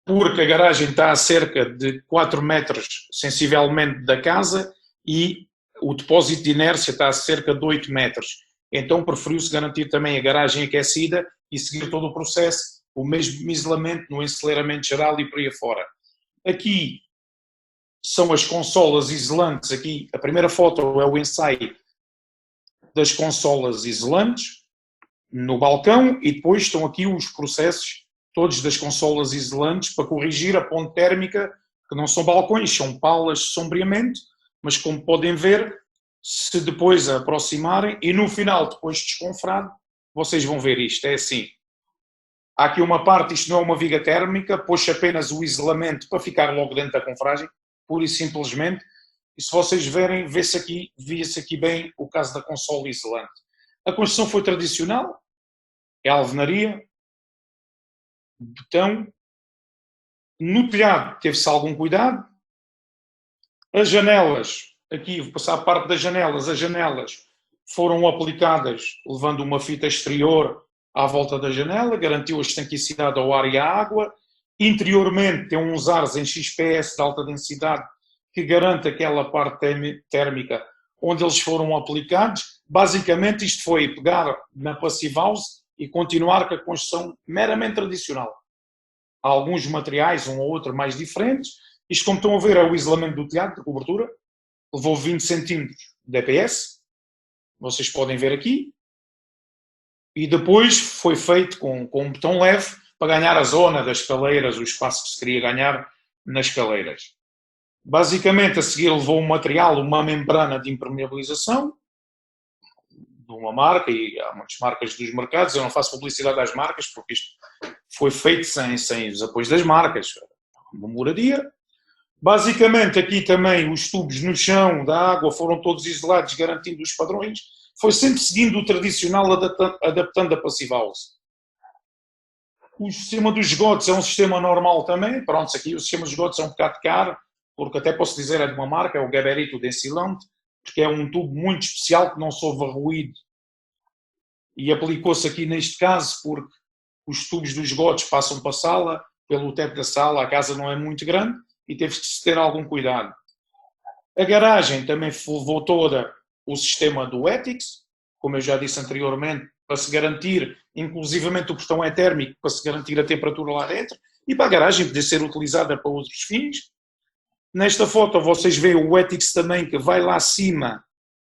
porque a garagem está a cerca de 4 metros sensivelmente da casa e o depósito de inércia está a cerca de 8 metros. Então preferiu-se garantir também a garagem aquecida e seguir todo o processo, o mesmo isolamento no enceleiramento geral e por aí afora. Aqui são as consolas isolantes. Aqui a primeira foto é o ensaio das consolas isolantes no balcão e depois estão aqui os processos todos das consolas isolantes para corrigir a ponte térmica, que não são balcões, são palas de sombreamento, mas como podem ver, se depois a aproximarem e no final, depois de desconfrado, vocês vão ver isto, é assim. Há aqui uma parte, isto não é uma viga térmica, pôs apenas o isolamento para ficar logo dentro da confragem, pura e simplesmente, e se vocês verem, vê-se aqui bem o caso da consola isolante. A construção foi tradicional, é alvenaria, betão. No telhado teve-se algum cuidado. As janelas, aqui vou passar a parte das janelas, as janelas foram aplicadas levando uma fita exterior à volta da janela, garantiu a estanquicidade ao ar e à água. Interiormente tem uns ares em XPS de alta densidade que garante aquela parte térmica onde eles foram aplicados. Basicamente isto foi pegar na passive house e continuar com a construção meramente tradicional. Há alguns materiais, um ou outro mais diferentes. Isto, como estão a ver, é o isolamento do telhado, de cobertura. Levou 20 cm de EPS. Vocês podem ver aqui. E depois foi feito com um betão leve para ganhar a zona das escaleiras, o espaço que se queria ganhar nas escaleiras. Basicamente, a seguir levou um material, uma membrana de impermeabilização, de uma marca, e há muitas marcas dos mercados. Eu não faço publicidade às marcas, porque isto foi feito sem os apoios das marcas. Uma moradia. Basicamente, aqui também os tubos no chão da água foram todos isolados, garantindo os padrões. Foi sempre seguindo o tradicional, adaptando a passive house. O sistema dos esgotos é um sistema normal também. Pronto, aqui o sistema dos esgotos é um bocado caro, porque até posso dizer é de uma marca, é o Gabarito Densilante, porque é um tubo muito especial que não sofre ruído. E aplicou-se aqui neste caso porque os tubos dos esgotos passam para a sala, pelo teto da sala, a casa não é muito grande e teve que se ter algum cuidado. A garagem também levou toda o sistema do ETICS, como eu já disse anteriormente, para se garantir, inclusivamente o portão é térmico, para se garantir a temperatura lá dentro, e para a garagem poder ser utilizada para outros fins. Nesta foto vocês veem o ETICS também, que vai lá acima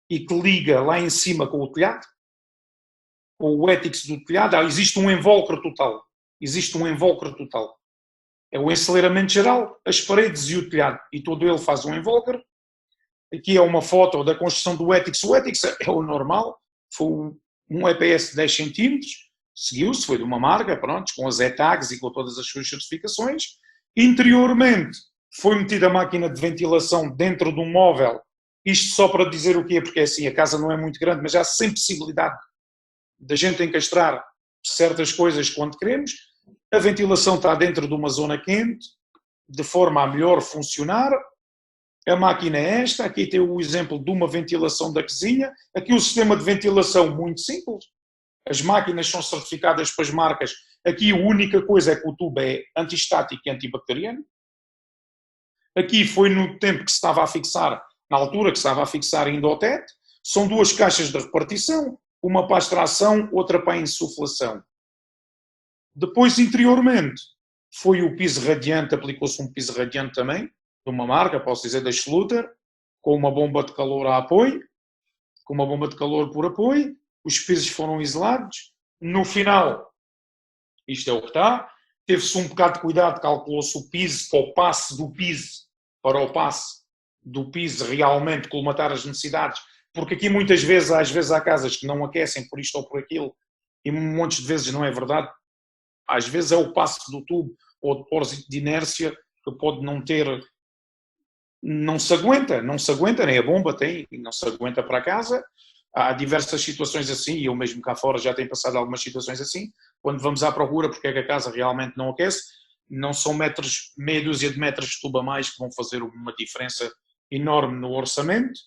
e que liga lá em cima com o telhado. Com o ETICS do telhado, existe um invólucro total. É o enceleiramento geral, as paredes e o telhado, e todo ele faz um invólucro. Aqui é uma foto da construção do Ethics. O Ethics é o normal, foi um EPS de 10 centímetros, seguiu-se, foi de uma marca, pronto, com as E-tags e com todas as suas certificações. Interiormente foi metida a máquina de ventilação dentro de um móvel, isto só para dizer o quê? Porque assim, a casa não é muito grande, mas há sempre possibilidade da gente encastrar certas coisas quando queremos. A ventilação está dentro de uma zona quente, de forma a melhor funcionar. A máquina é esta, aqui tem o exemplo de uma ventilação da cozinha, aqui o sistema de ventilação muito simples, as máquinas são certificadas pelas marcas, aqui a única coisa é que o tubo é antistático e antibacteriano. Aqui foi no tempo que se estava a fixar, na altura que se estava a fixar ainda o teto, são duas caixas de repartição, uma para a extração, outra para a insuflação. Depois, interiormente, foi o piso radiante, aplicou-se um piso radiante também, de uma marca, posso dizer, da Schluter, com uma bomba de calor a apoio, com uma bomba de calor por apoio, os pisos foram isolados. No final, isto é o que está, teve-se um bocado de cuidado, calculou-se o piso para o passe do piso, para o passe do piso realmente colmatar as necessidades, porque aqui muitas vezes, às vezes há casas que não aquecem por isto ou por aquilo, e montes de vezes não é verdade. Às vezes é o passe do tubo ou de depósito de inércia que pode não ter, não se aguenta, nem a bomba tem, não se aguenta para casa. Há diversas situações assim, e eu mesmo cá fora já tenho passado algumas situações assim, quando vamos à procura porque é que a casa realmente não aquece, não são metros, meia dúzia de metros de tubo a mais que vão fazer uma diferença enorme no orçamento.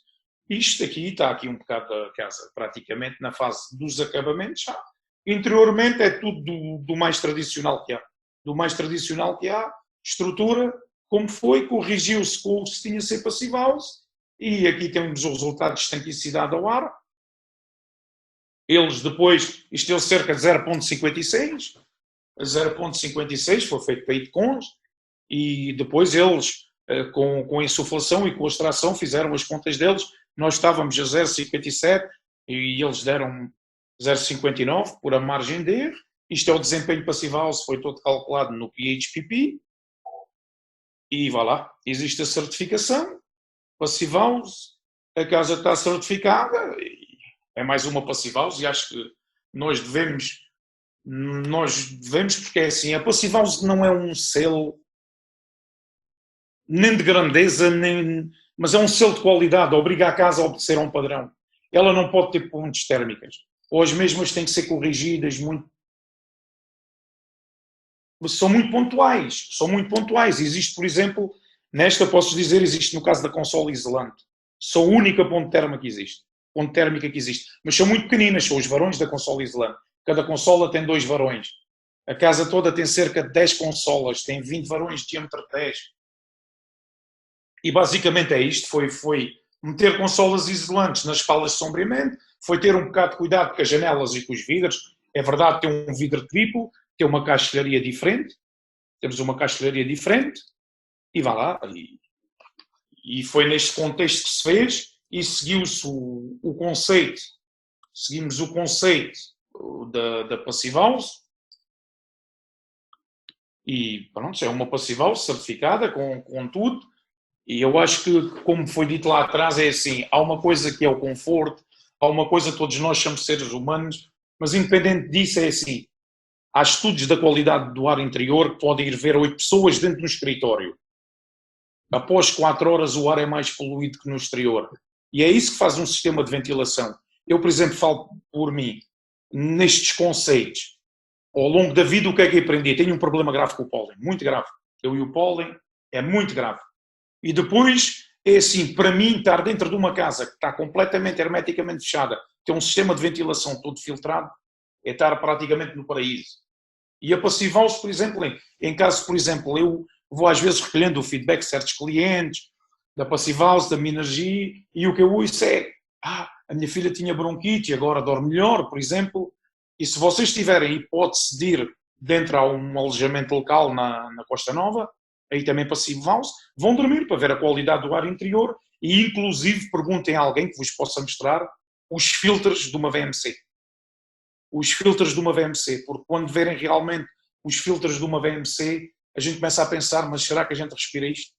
Isto aqui está aqui um bocado da casa, praticamente na fase dos acabamentos já. Interiormente é tudo do mais tradicional que há. Do mais tradicional que há, estrutura, como foi, corrigiu-se com o que se tinha a ser passive house, e aqui temos os resultados de estanquicidade ao ar. Eles depois, isto deu cerca de 0,56, 0,56 foi feito para ITCONs, e depois eles, com a insuflação e com a extração, fizeram as contas deles. Nós estávamos a 0,57 e eles deram 0,59 por a margem de erro. Isto é o desempenho passive house, foi todo calculado no PHPP. E vá lá, existe a certificação, passive house, a casa está certificada, é mais uma passive house, e acho que nós devemos, porque é assim, a passive house não é um selo nem de grandeza, mas é um selo de qualidade, obriga a casa a obedecer a um padrão. Ela não pode ter pontes térmicas, ou as mesmas têm que ser corrigidas são muito pontuais. Existe, por exemplo, nesta posso dizer, existe no caso da consola isolante. São a única ponte térmica que existe. Mas são muito pequeninas, são os varões da consola isolante. Cada consola tem 2 varões. A casa toda tem cerca de 10 consolas, tem 20 varões de diâmetro de 10. E basicamente é isto, foi meter consolas isolantes nas palas de sombreamento, foi ter um bocado de cuidado com as janelas e com os vidros. É verdade, tem um vidro triplo, tem uma caixilharia diferente, temos uma caixilharia diferente, e vá lá. E foi neste contexto que se fez, e seguiu-se o conceito, seguimos o conceito da passive house, e pronto, é uma passive house certificada com tudo, e eu acho que, como foi dito lá atrás, é assim, há uma coisa que é o conforto, há uma coisa que todos nós somos seres humanos, mas independente disso é assim, há estudos da qualidade do ar interior que podem ir ver 8 pessoas dentro do escritório. Após 4 horas o ar é mais poluído que no exterior. E é isso que faz um sistema de ventilação. Eu, por exemplo, falo por mim, nestes conceitos. Ao longo da vida, o que é que aprendi? Tenho um problema grave com o pólen, muito grave. Eu e o pólen é muito grave. E depois, é assim, para mim, estar dentro de uma casa que está completamente hermeticamente fechada, tem um sistema de ventilação todo filtrado, é estar praticamente no paraíso. E a passive house, por exemplo, em caso, por exemplo, eu vou às vezes recolhendo o feedback de certos clientes, da passive house, da Minergie, e o que eu ouço é, a minha filha tinha bronquite e agora dorme melhor, por exemplo, e se vocês tiverem hipótese de ir dentro a um alojamento local na Costa Nova, aí também passive house, vão dormir para ver a qualidade do ar interior e inclusive perguntem a alguém que vos possa mostrar os filtros de uma VMC. Os filtros de uma VMC, porque quando verem realmente os filtros de uma VMC, a gente começa a pensar, mas será que a gente respira isto?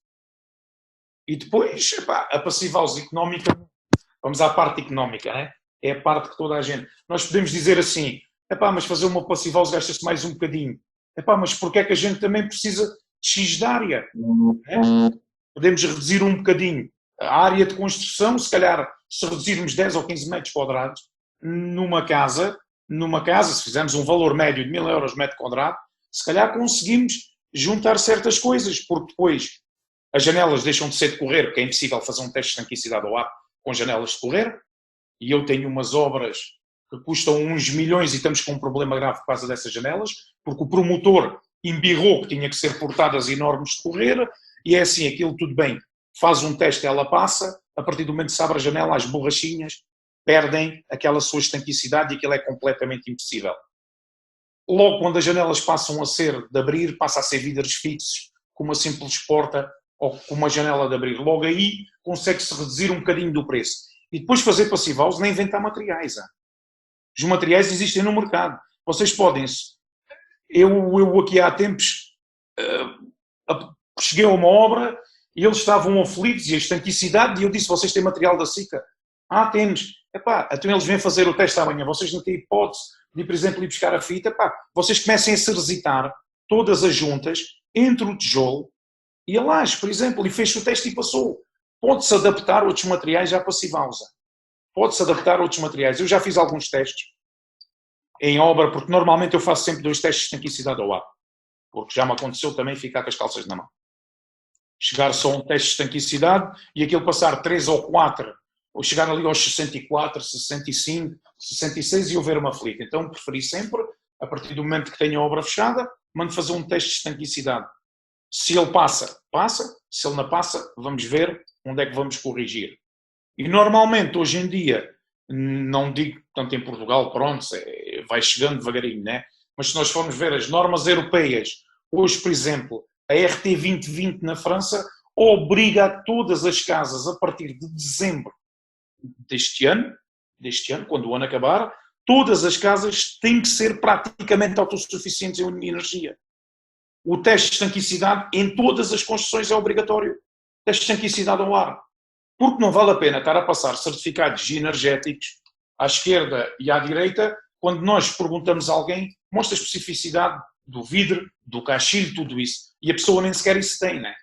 E depois, epá, a passive-house económica, vamos à parte económica, né? É a parte que toda a gente... Nós podemos dizer assim, epá, mas fazer uma passive-house gasta-se mais um bocadinho. Epá, mas porquê é que a gente também precisa de X de área? Né? Podemos reduzir um bocadinho a área de construção, se calhar, se reduzirmos 10 ou 15 metros quadrados, numa casa, se fizermos um valor médio de 1000 euros metro quadrado, se calhar conseguimos juntar certas coisas, porque depois as janelas deixam de ser de correr, porque é impossível fazer um teste de estanquicidade ao ar com janelas de correr, e eu tenho umas obras que custam uns milhões e estamos com um problema grave por causa dessas janelas, porque o promotor embirrou que tinha que ser portadas enormes de correr, e é assim, aquilo tudo bem, faz um teste, ela passa, a partir do momento que se abre a janela, as borrachinhas perdem aquela sua estanquicidade e aquilo é completamente impossível. Logo, quando as janelas passam a ser de abrir, passa a ser vidros fixos, com uma simples porta ou com uma janela de abrir. Logo aí, consegue-se reduzir um bocadinho do preço. E depois fazer passive house, nem inventar materiais. Os materiais existem no mercado. Vocês podem... Eu aqui há tempos cheguei a uma obra e eles estavam aflitos e a estanquicidade, e eu disse, vocês têm material da SICA? Temos. Epá, então eles vêm fazer o teste amanhã, vocês não têm hipótese de, por exemplo, ir buscar a fita, epá, vocês comecem a serzitar todas as juntas entre o tijolo e a laje, por exemplo, e fez o teste e passou. Pode-se adaptar outros materiais à passive-house. Pode-se adaptar outros materiais. Eu já fiz alguns testes em obra, porque normalmente eu faço sempre 2 testes de estanquicidade ao ar, porque já me aconteceu também ficar com as calças na mão. Chegar só a um teste de estanquicidade e aquilo passar 3 ou 4, ou chegar ali aos 64, 65, 66 e eu ver uma aflita. Então preferi sempre, a partir do momento que tenho a obra fechada, mando fazer um teste de estanquicidade. Se ele passa, passa. Se ele não passa, vamos ver onde é que vamos corrigir. E normalmente, hoje em dia, não digo tanto em Portugal, pronto, vai chegando devagarinho, né? Mas se nós formos ver as normas europeias, hoje, por exemplo, a RT 2020 na França obriga a todas as casas, a partir de dezembro deste ano, quando o ano acabar, todas as casas têm que ser praticamente autossuficientes em energia. O teste de estanquicidade em todas as construções é obrigatório. Teste de estanquicidade ao ar. Porque não vale a pena estar a passar certificados energéticos à esquerda e à direita quando nós perguntamos a alguém, mostra a especificidade do vidro, do caixilho, tudo isso. E a pessoa nem sequer isso tem, né?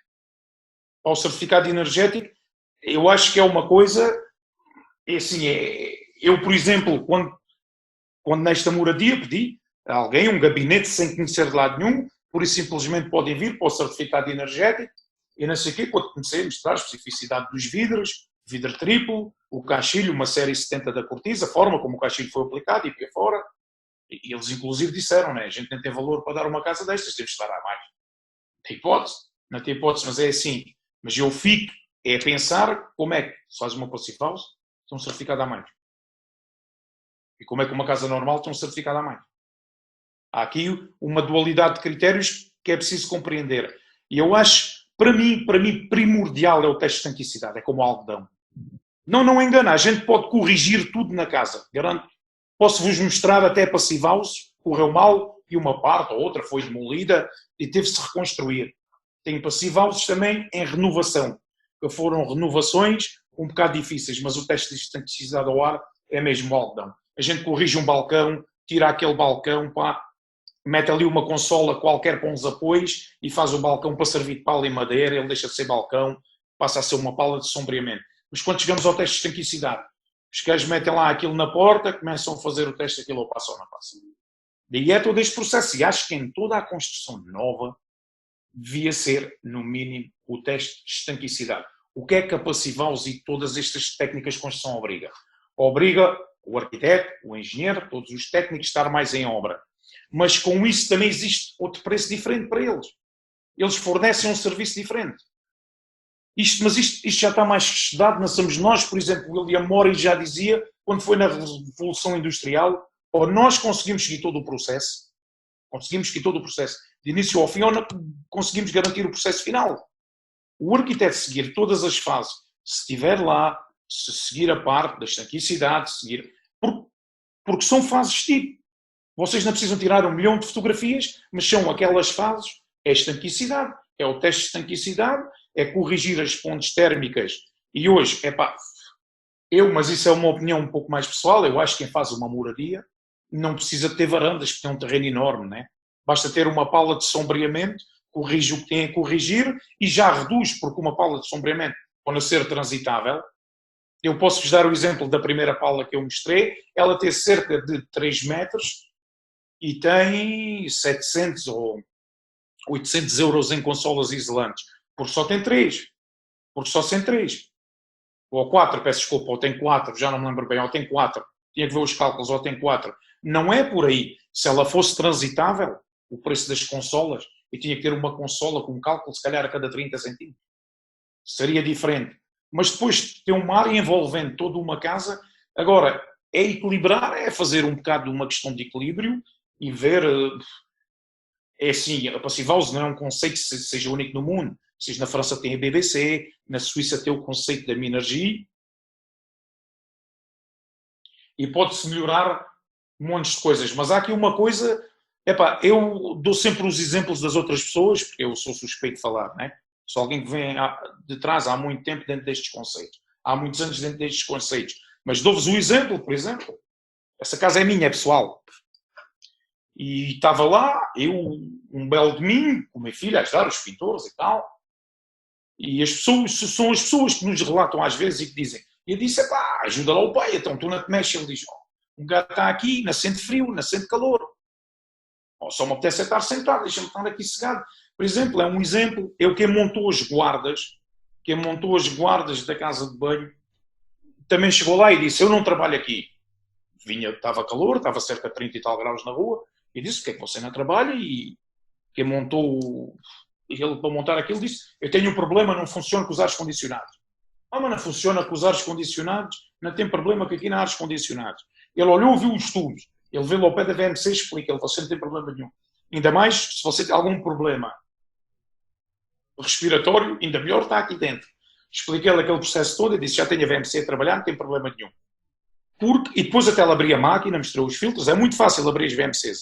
Ao certificado energético, eu acho que é uma coisa... É assim, eu, por exemplo, quando nesta moradia pedi a alguém um gabinete sem conhecer de lado nenhum, por isso simplesmente podem vir para o certificado energético e não sei o quê, quando comecei a mostrar a especificidade dos vidros, vidro triplo, o caixilho, uma série 70 da cortiça, a forma como o caixilho foi aplicado e para fora. E eles inclusive disseram, né, a gente nem tem valor para dar uma casa destas, temos que dar a mais. Não tem hipótese, mas é assim. Mas eu fico a pensar como é que se faz uma passive house, tem um certificado a mais. E como é que uma casa normal tem um certificado a mais. Há aqui uma dualidade de critérios que é preciso compreender. E eu acho, para mim primordial é o teste de estanquicidade, é como o algodão. Não engana, a gente pode corrigir tudo na casa, garanto. Posso-vos mostrar até passive house, correu mal e uma parte ou outra foi demolida e teve-se reconstruir. Tenho passive houses também em renovação, que foram renovações um bocado difíceis, mas o teste de estanquicidade ao ar é mesmo o algodão. A gente corrige um balcão, tira aquele balcão, pá, mete ali uma consola qualquer com uns apoios e faz o balcão para servir de pala e madeira, ele deixa de ser balcão, passa a ser uma pala de sombreamento. Mas quando chegamos ao teste de estanquicidade, os gajos metem lá aquilo na porta, começam a fazer o teste, aquilo ou passa ou não passa. Daí é todo este processo. E acho que em toda a construção nova devia ser, no mínimo, o teste de estanquicidade. O que é que a passive house e todas estas técnicas de construção obriga? Obriga o arquiteto, o engenheiro, todos os técnicos a estar mais em obra. Mas com isso também existe outro preço diferente para eles. Eles fornecem um serviço diferente. Mas isto já está mais estudado, não somos nós, por exemplo, William Morris já dizia, quando foi na Revolução Industrial, ou nós conseguimos seguir todo o processo, de início ao fim, ou não conseguimos garantir o processo final. O arquiteto seguir todas as fases, se estiver lá, se seguir a parte da estanquicidade, porque são fases tipo. Vocês não precisam tirar 1 milhão de fotografias, mas são aquelas fases, é a estanquicidade, é o teste de estanquicidade, é corrigir as pontes térmicas. E hoje, mas isso é uma opinião um pouco mais pessoal, eu acho que quem faz uma moradia não precisa ter varandas, porque tem um terreno enorme, né? Basta ter uma pala de sombreamento, corrige o que tem a corrigir e já reduz, porque uma pala de sombreamento, quando ser transitável, eu posso-vos dar o exemplo da primeira pala que eu mostrei, ela tem cerca de 3 metros e tem 700 ou 800 euros em consolas isolantes, porque só tem 3. Porque só tem 3. Ou 4, peço desculpa, ou tem 4, já não me lembro bem, ou tem 4. Tinha que ver os cálculos, ou tem 4. Não é por aí. Se ela fosse transitável, o preço das consolas, eu tinha que ter uma consola com um cálculo, se calhar a cada 30 centímetros. Seria diferente. Mas depois ter uma área envolvendo toda uma casa, agora, é equilibrar, é fazer um bocado de uma questão de equilíbrio e ver... É assim, a Passive House não é um conceito que seja único no mundo. Vocês na França têm a BBC, na Suíça tem o conceito da Minergie, e pode-se melhorar montes de coisas. Mas há aqui uma coisa, eu dou sempre os exemplos das outras pessoas, porque eu sou suspeito de falar, né? Sou alguém que vem de trás há muito tempo dentro destes conceitos. Há muitos anos dentro destes conceitos. Mas dou-vos um exemplo, por exemplo. Essa casa é minha, é pessoal. E estava lá, um belo domingo, com a minha filha, a ajudar os pintores e tal. E as pessoas, são as pessoas que nos relatam às vezes e que dizem, e eu disse, ajuda lá o pai, então tu não te mexes. Ele diz, um gato está aqui, não sente frio, não sente calor. Só me apetece estar sentado, deixa-me estar aqui cegado. Por exemplo, é um exemplo, quem montou as guardas da casa de banho, também chegou lá e disse, eu não trabalho aqui. Estava calor, estava cerca de 30 e tal graus na rua, e disse, porque é que você não trabalha? E quem montou, ele para montar aquilo disse, eu tenho um problema, não funciona com os ares condicionados. Mas não funciona com os ares condicionados, não tem problema que aqui não há ares condicionados. Ele olhou, viu os tubos, ele veio ao pé da VMC e explica, ele, você não tem problema nenhum. Ainda mais, se você tem algum problema respiratório, ainda melhor está aqui dentro. Expliquei-lhe aquele processo todo e disse, já tenho a VMC a trabalhar, não tem problema nenhum. E depois até ela abria a máquina, mostrou os filtros, é muito fácil abrir as VMCs.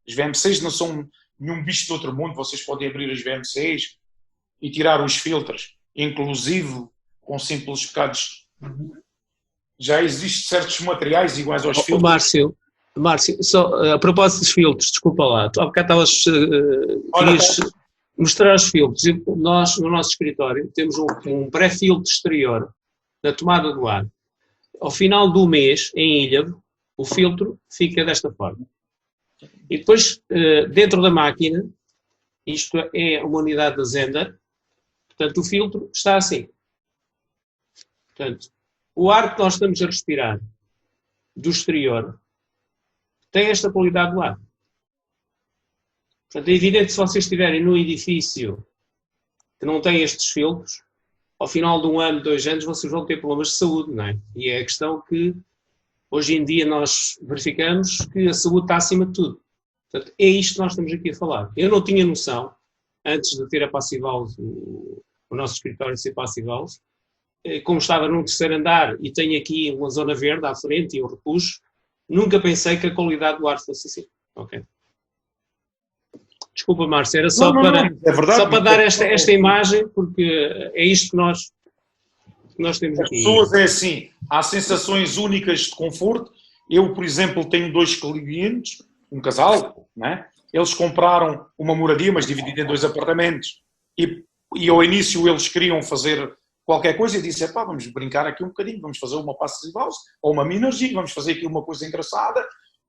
As VMCs não são nenhum bicho do outro mundo, vocês podem abrir as VMCs e tirar os filtros, inclusive com simples bocados. Já existem certos materiais iguais aos filtros. Márcio, só a propósito dos filtros, desculpa lá, tu há bocado estavas querias mostrar os filtros. Nós, no nosso escritório, temos um pré-filtro exterior na tomada do ar. Ao final do mês, em Ilhavo, o filtro fica desta forma. E depois, dentro da máquina, isto é uma unidade da Zender, portanto, o filtro está assim. Portanto, o ar que nós estamos a respirar do exterior tem esta qualidade do ar. Portanto, é evidente que se vocês estiverem num edifício que não tem estes filtros, ao final de 1 ano, 2 anos, vocês vão ter problemas de saúde, não é? E é a questão que, hoje em dia, nós verificamos que a saúde está acima de tudo. Portanto, é isto que nós estamos aqui a falar. Eu não tinha noção, antes de ter a Passive House, o nosso escritório ser Passive House, como estava num terceiro andar e tenho aqui uma zona verde à frente e um repuxo, nunca pensei que a qualidade do ar fosse assim. Ok. Desculpa, Márcio, era só para dar esta imagem, porque é isto que nós temos aqui. As pessoas é assim, há sensações únicas de conforto. Eu, por exemplo, tenho 2 clientes, um casal, né? Eles compraram uma moradia, mas dividida em 2 apartamentos. E ao início eles queriam fazer qualquer coisa e disse, vamos brincar aqui um bocadinho, vamos fazer uma Passive House ou uma Minergie, vamos fazer aqui uma coisa engraçada.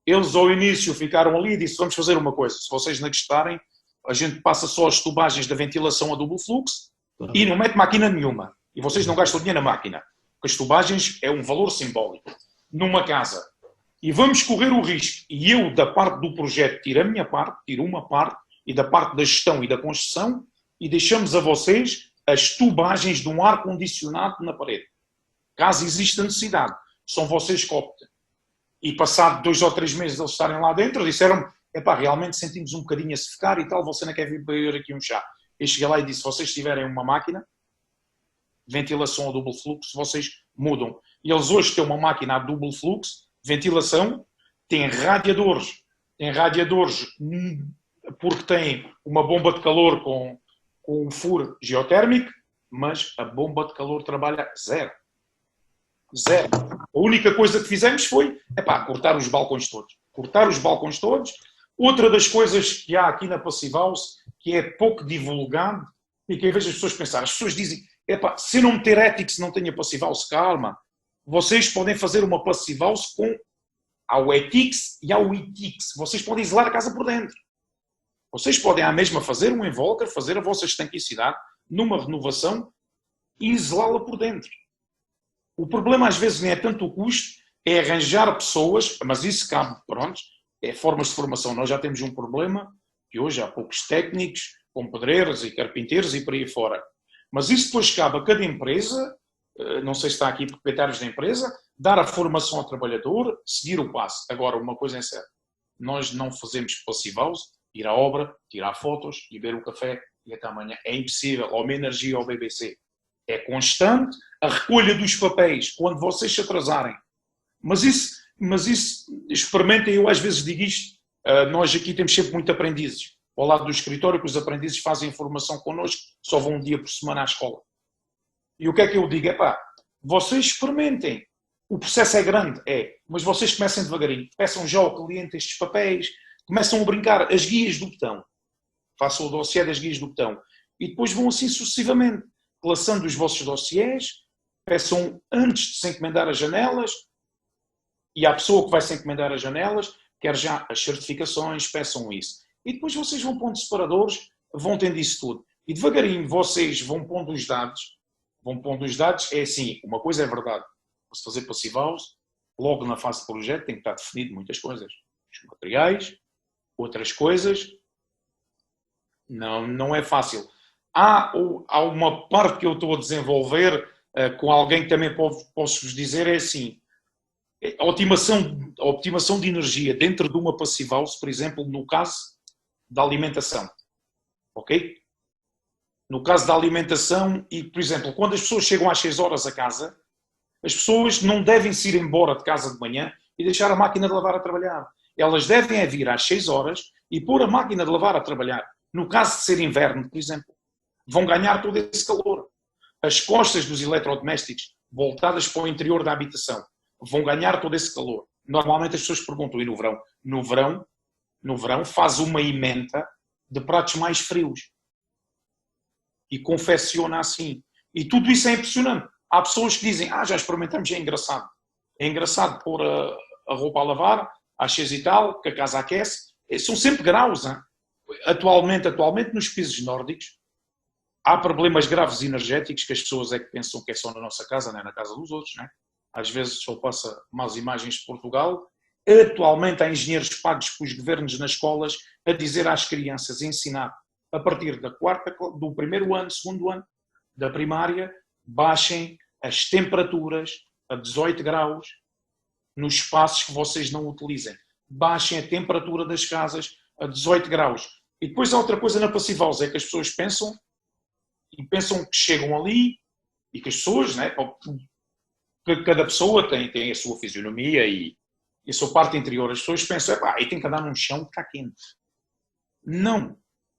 Eles ao início ficaram ali e disse, vamos fazer uma coisa, se vocês não gostarem, a gente passa só as tubagens da ventilação a duplo fluxo e não mete máquina nenhuma. E vocês não gastam dinheiro na máquina, porque as tubagens é um valor simbólico numa casa. E vamos correr o risco. E eu, da parte do projeto, tiro a minha parte, tiro uma parte, e da parte da gestão e da construção, e deixamos a vocês as tubagens de um ar-condicionado na parede. Caso exista necessidade, são vocês que optem. E passado 2 ou 3 meses eles estarem lá dentro, disseram-me, realmente sentimos um bocadinho a secar e tal, você não quer vir beber aqui um chá. Eu cheguei lá e disse, se vocês tiverem uma máquina, ventilação a duplo fluxo, vocês mudam. E eles hoje têm uma máquina a duplo fluxo, ventilação, têm radiadores porque têm uma bomba de calor com um furo geotérmico mas a bomba de calor trabalha zero. Zero. A única coisa que fizemos foi, cortar os balcões todos. Cortar os balcões todos. Outra das coisas que há aqui na Passive House, que é pouco divulgado, e que às vezes as pessoas pensam, as pessoas dizem, se eu não meter Ethics não tenho Passive House, calma. Vocês podem fazer uma Passive House com ao Ethics e ao Ethics. Vocês podem isolar a casa por dentro. Vocês podem à mesma fazer um invólucro, fazer a vossa estanquicidade numa renovação e isolá-la por dentro. O problema às vezes nem é tanto o custo, é arranjar pessoas, mas isso cabe, pronto, é formas de formação. Nós já temos um problema, que hoje há poucos técnicos, com pedreiros e carpinteiros e por aí fora. Mas isso depois cabe a cada empresa, não sei se está aqui proprietários da empresa, dar a formação ao trabalhador, seguir o passo. Agora, uma coisa é certa, nós não fazemos Passive House, ir à obra, tirar fotos e beber um café e até amanhã. É impossível, ou uma energia ao BBC. É constante a recolha dos papéis quando vocês se atrasarem. Mas isso experimentem, eu às vezes digo isto, nós aqui temos sempre muito aprendizes. Ao lado do escritório, que os aprendizes fazem formação connosco, só vão um dia por semana à escola. E o que é que eu digo? Vocês experimentem. O processo é grande, mas vocês comecem devagarinho. Peçam já ao cliente estes papéis, começam a brincar as guias do botão. Façam o dossiê das guias do botão. E depois vão assim sucessivamente, relaçando os vossos dossiês, peçam antes de se encomendar as janelas, e à pessoa que vai se encomendar as janelas, quer já as certificações, peçam isso. E depois vocês vão pondo separadores, vão tendo isso tudo. E devagarinho vocês vão pondo os dados. É assim, uma coisa é verdade. Se fazer Passive House, logo na fase de projeto tem que estar definido muitas coisas. Os materiais, outras coisas, não é fácil. Há uma parte que eu estou a desenvolver com alguém que também posso vos dizer, é assim, a optimação de energia dentro de uma Passive House, por exemplo, no caso da alimentação. Ok? No caso da alimentação, e por exemplo, quando as pessoas chegam às 6 horas a casa, as pessoas não devem se ir embora de casa de manhã e deixar a máquina de lavar a trabalhar. Elas devem vir às 6 horas e pôr a máquina de lavar a trabalhar. No caso de ser inverno, por exemplo, vão ganhar todo esse calor. As costas dos eletrodomésticos voltadas para o interior da habitação vão ganhar todo esse calor. Normalmente as pessoas perguntam, e no verão? No verão faz uma emenda de pratos mais frios. E confecciona assim. E tudo isso é impressionante. Há pessoas que dizem, já experimentamos, é engraçado. É engraçado pôr a roupa a lavar, às 6 e tal, que a casa aquece. São sempre graus. Hein? Atualmente, nos pisos nórdicos, há problemas graves energéticos que as pessoas é que pensam que é só na nossa casa, não é na casa dos outros. Não é? Às vezes só passa más imagens de Portugal. Atualmente há engenheiros pagos pelos governos nas escolas a dizer às crianças, a ensinar, a partir do primeiro ano, segundo ano da primária, baixem as temperaturas a 18 graus nos espaços que vocês não utilizem. Baixem a temperatura das casas a 18 graus. E depois há outra coisa na Passive House, é que as pessoas pensam que chegam ali e que as pessoas, né, cada pessoa tem a sua fisionomia e a sua parte interior. As pessoas pensam, e tem que andar num chão que está quente. Não.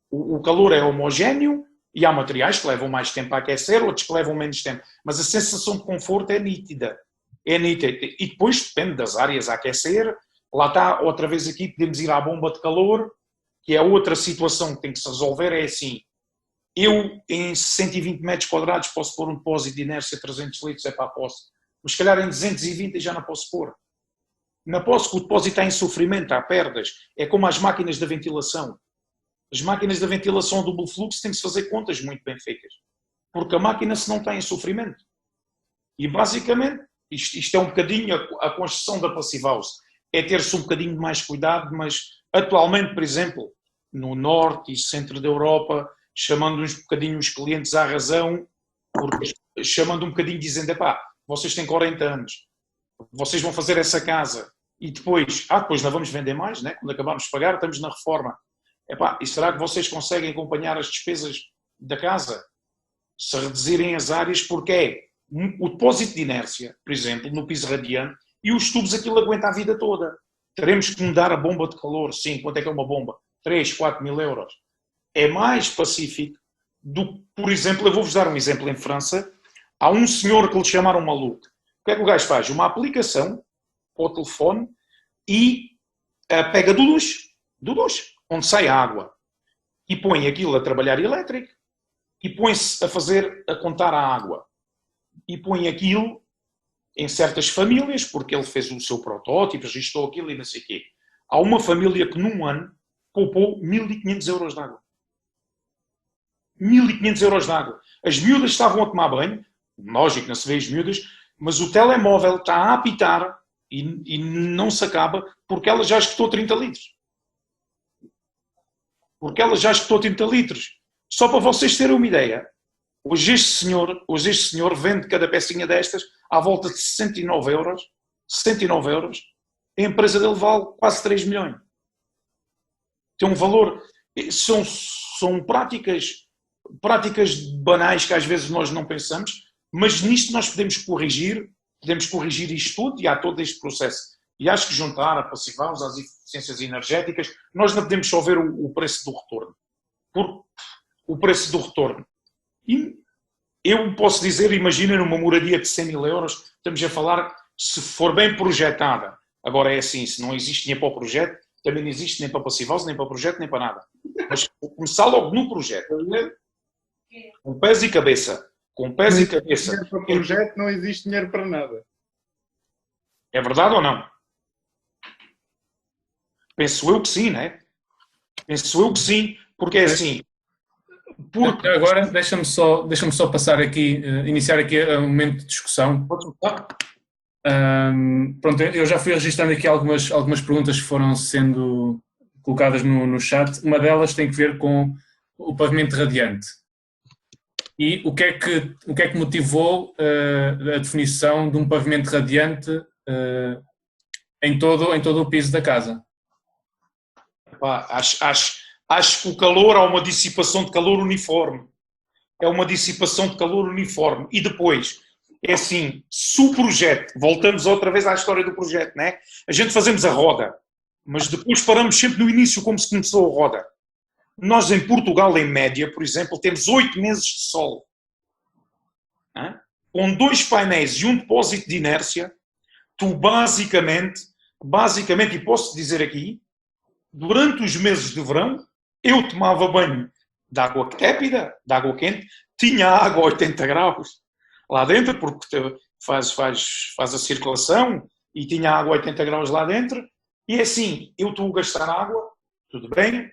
O calor é homogéneo e há materiais que levam mais tempo a aquecer, outros que levam menos tempo. Mas a sensação de conforto é nítida. E depois depende das áreas a aquecer. Lá está, outra vez aqui, podemos ir à bomba de calor, que é outra situação que tem que se resolver. É assim, eu em 120 metros quadrados posso pôr um depósito de inércia de 300 litros, posso. Mas se calhar em 220 já não posso pôr. Não posso, porque o depósito está em sofrimento, há perdas. É como as máquinas da ventilação. As máquinas da ventilação duplo fluxo têm que se fazer contas muito bem feitas. Porque a máquina se não está em sofrimento. E basicamente, isto é um bocadinho a construção da Passive House. É ter-se um bocadinho de mais cuidado, mas atualmente, por exemplo, no norte e centro da Europa, chamando uns bocadinho os clientes à razão, porque chamando um bocadinho dizendo, vocês têm 40 anos, vocês vão fazer essa casa e depois não vamos vender mais, né? Quando acabarmos de pagar, estamos na reforma. E será que vocês conseguem acompanhar as despesas da casa? Se reduzirem as áreas, porque é o depósito de inércia, por exemplo, no piso radiante, e os tubos aquilo aguenta a vida toda. Teremos que mudar a bomba de calor. Sim, quanto é que é uma bomba? 3, 4 mil euros. É mais pacífico por exemplo, eu vou-vos dar um exemplo em França. Há um senhor que lhe chamaram maluco. O que é que o gajo faz? Uma aplicação para o telefone e pega do duche, onde sai a água, e põe aquilo a trabalhar elétrico, e põe-se a contar a água, e põe aquilo em certas famílias, porque ele fez o seu protótipo, registrou aquilo e não sei o quê. Há uma família que num ano poupou 1.500 euros de água. 1.500 euros de água. As miúdas estavam a tomar banho, lógico, não se vê as miúdas, mas o telemóvel está a apitar e não se acaba porque ela já esgotou 30 litros. Porque ela já esgotou 30 litros. Só para vocês terem uma ideia, hoje este senhor vende cada pecinha destas à volta de 69 euros. 69 euros. A empresa dele vale quase 3 milhões. Tem um valor... São práticas banais que às vezes nós não pensamos, mas nisto nós podemos corrigir isto tudo e há todo este processo. E acho que juntar a passivos às eficiências energéticas, nós não podemos só ver o preço do retorno. O preço do retorno. E eu posso dizer, imaginem uma moradia de 100 mil euros, estamos a falar, se for bem projetada. Agora é assim, se não existe dinheiro para o projeto, também não existe nem para passivos, nem para o projeto, nem para nada. Mas começar logo no projeto. Com pés e cabeça. Com pés e cabeça. Para o projeto não existe dinheiro para nada. É verdade ou não? Penso eu que sim, não é? Penso eu que sim, porque é assim. Porque... Agora, deixa-me só passar aqui, iniciar aqui um momento de discussão. Pronto, eu já fui registrando aqui algumas perguntas que foram sendo colocadas no chat. Uma delas tem que ver com o pavimento radiante. E o que é que motivou a definição de um pavimento radiante em todo o piso da casa? Acho que o calor há uma dissipação de calor uniforme. É uma dissipação de calor uniforme. E depois, é assim, se o projeto, voltamos outra vez à história do projeto, não é? A gente fazemos a roda, mas depois paramos sempre no início como se começou a roda. Nós em Portugal, em média, por exemplo, temos 8 meses de sol. Com 2 painéis e um depósito de inércia, tu basicamente, e posso dizer aqui, durante os meses de verão, eu tomava banho de água tépida, de água quente, tinha água a 80 graus lá dentro, porque faz a circulação, e tinha água a 80 graus lá dentro, e assim, eu estou a gastar água, tudo bem,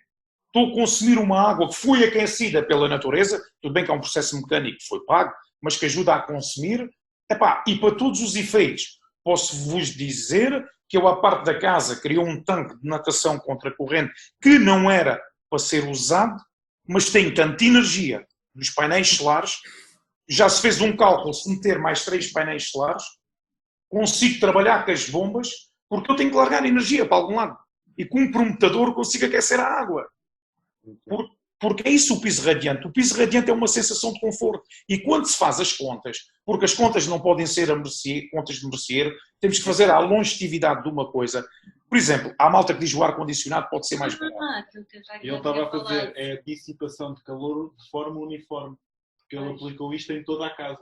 estou a consumir uma água que foi aquecida pela natureza, tudo bem que é um processo mecânico que foi pago, mas que ajuda a consumir, e para todos os efeitos, posso-vos dizer que eu, à parte da casa, criou um tanque de natação contra a corrente que não era para ser usado, mas tem tanta energia dos painéis solares, já se fez um cálculo, se meter mais 3 painéis solares, consigo trabalhar com as bombas, porque eu tenho que largar energia para algum lado. E com um prometador consigo aquecer a água. Porque é isso o piso radiante. O piso radiante é uma sensação de conforto. E quando se faz as contas, porque as contas não podem ser contas de merceeiro, temos que fazer a longevidade de uma coisa. Por exemplo, há malta que diz que o ar-condicionado pode ser mais barato. Ele estava a fazer a dissipação de calor de forma uniforme. Porque ele aplicou isto em toda a casa.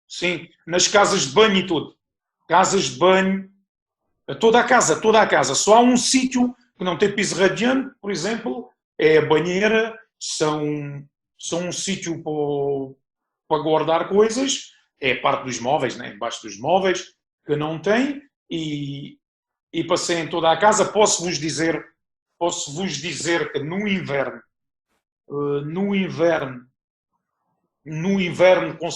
Sim, nas casas de banho e tudo. Casas de banho, toda a casa. Só há um sítio que não tem piso radiante, por exemplo, é a banheira, são um sítio para guardar coisas, é a parte dos móveis, né? Debaixo dos móveis, que não tem, e passei em toda a casa. Posso-vos dizer que no inverno com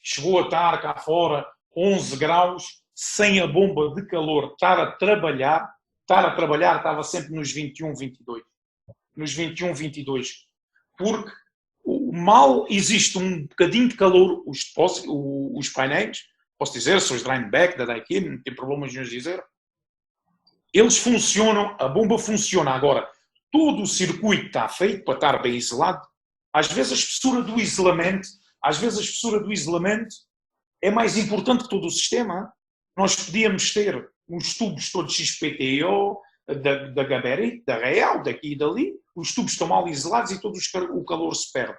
chegou a estar cá fora 11 graus, sem a bomba de calor, estar a trabalhar estava sempre nos 21, 22. Nos 21, 22. Porque mal existe um bocadinho de calor, os painéis, posso dizer, são os Dryback da Daikin, não tem problemas nenhum de dizer, eles funcionam, a bomba funciona. Agora, todo o circuito está feito para estar bem isolado. Às vezes a espessura do isolamento é mais importante que todo o sistema. Nós podíamos ter uns tubos todos XPTO, da Gabarito, da Real, daqui e dali, os tubos estão mal isolados e todo o calor se perde.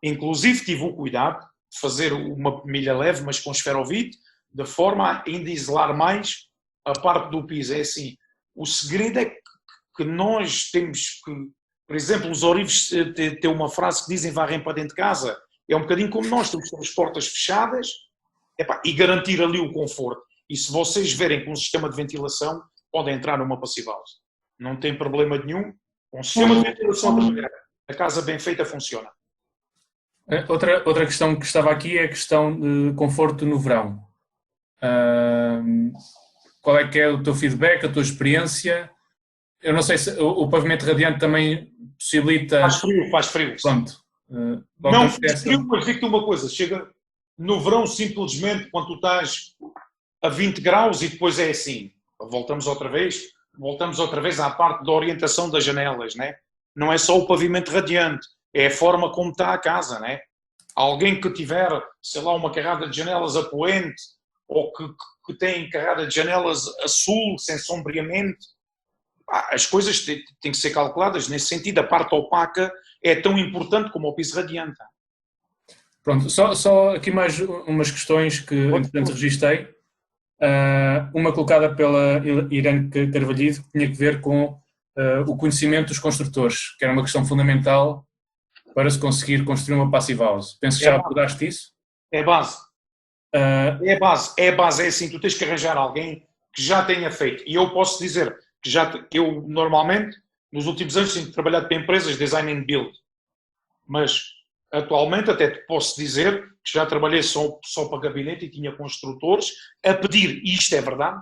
Inclusive tive o cuidado de fazer uma milha leve, mas com esferovite, de forma a ainda isolar mais a parte do piso. É assim, o segredo é que nós temos que, por exemplo, os ourives têm uma frase que dizem varrem para dentro de casa. É um bocadinho como nós, temos as portas fechadas e garantir ali o conforto. E se vocês verem com um sistema de ventilação, podem entrar numa passive house. Não tem problema nenhum. Com um sistema de ventilação, a casa bem feita funciona. Outra questão que estava aqui é a questão de conforto no verão. Qual é que é o teu feedback, a tua experiência? Eu não sei se o pavimento radiante também possibilita... Faz frio. Pronto. Não faz frio, mas digo-te uma coisa. Chega no verão, simplesmente, quando tu estás a 20 graus e depois é assim. Voltamos outra vez à parte da orientação das janelas, né? Não é só o pavimento radiante, é a forma como está a casa, né? Alguém que tiver, sei lá, uma carrada de janelas a poente ou que tem carrada de janelas a sul, sem sombreamento, as coisas têm que ser calculadas. Nesse sentido, a parte opaca é tão importante como o piso radiante. Pronto, só aqui mais umas questões que, entretanto, registrei. Uma colocada pela Irene Carvalhido, que tinha que ver com o conhecimento dos construtores, que era uma questão fundamental para se conseguir construir uma passive house. Penso que já abordaste isso? É a base. É assim, tu tens que arranjar alguém que já tenha feito. E eu posso dizer que eu normalmente, nos últimos anos, tenho trabalhado para empresas de design and build. Mas, atualmente, até te posso dizer que já trabalhei só para gabinete e tinha construtores a pedir, e isto é verdade,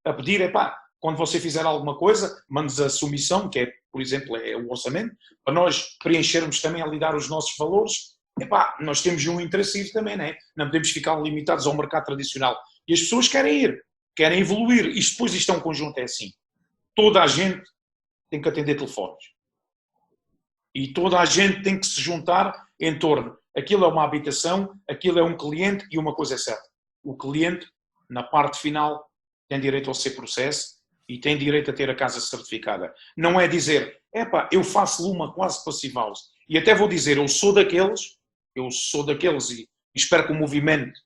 a pedir, quando você fizer alguma coisa, mande-nos a submissão, que é, por exemplo, é o orçamento, para nós preenchermos também a lidar os nossos valores. Nós temos um interesse também, não podemos ficar limitados ao mercado tradicional. E as pessoas querem ir, querem evoluir. Isto é um conjunto, é assim. Toda a gente tem que atender telefones. E toda a gente tem que se juntar em torno. Aquilo é uma habitação, aquilo é um cliente e uma coisa é certa. O cliente, na parte final, tem direito ao seu processo e tem direito a ter a casa certificada. Não é dizer, eu faço uma quase passive house. E até vou dizer, eu sou daqueles e espero que o movimento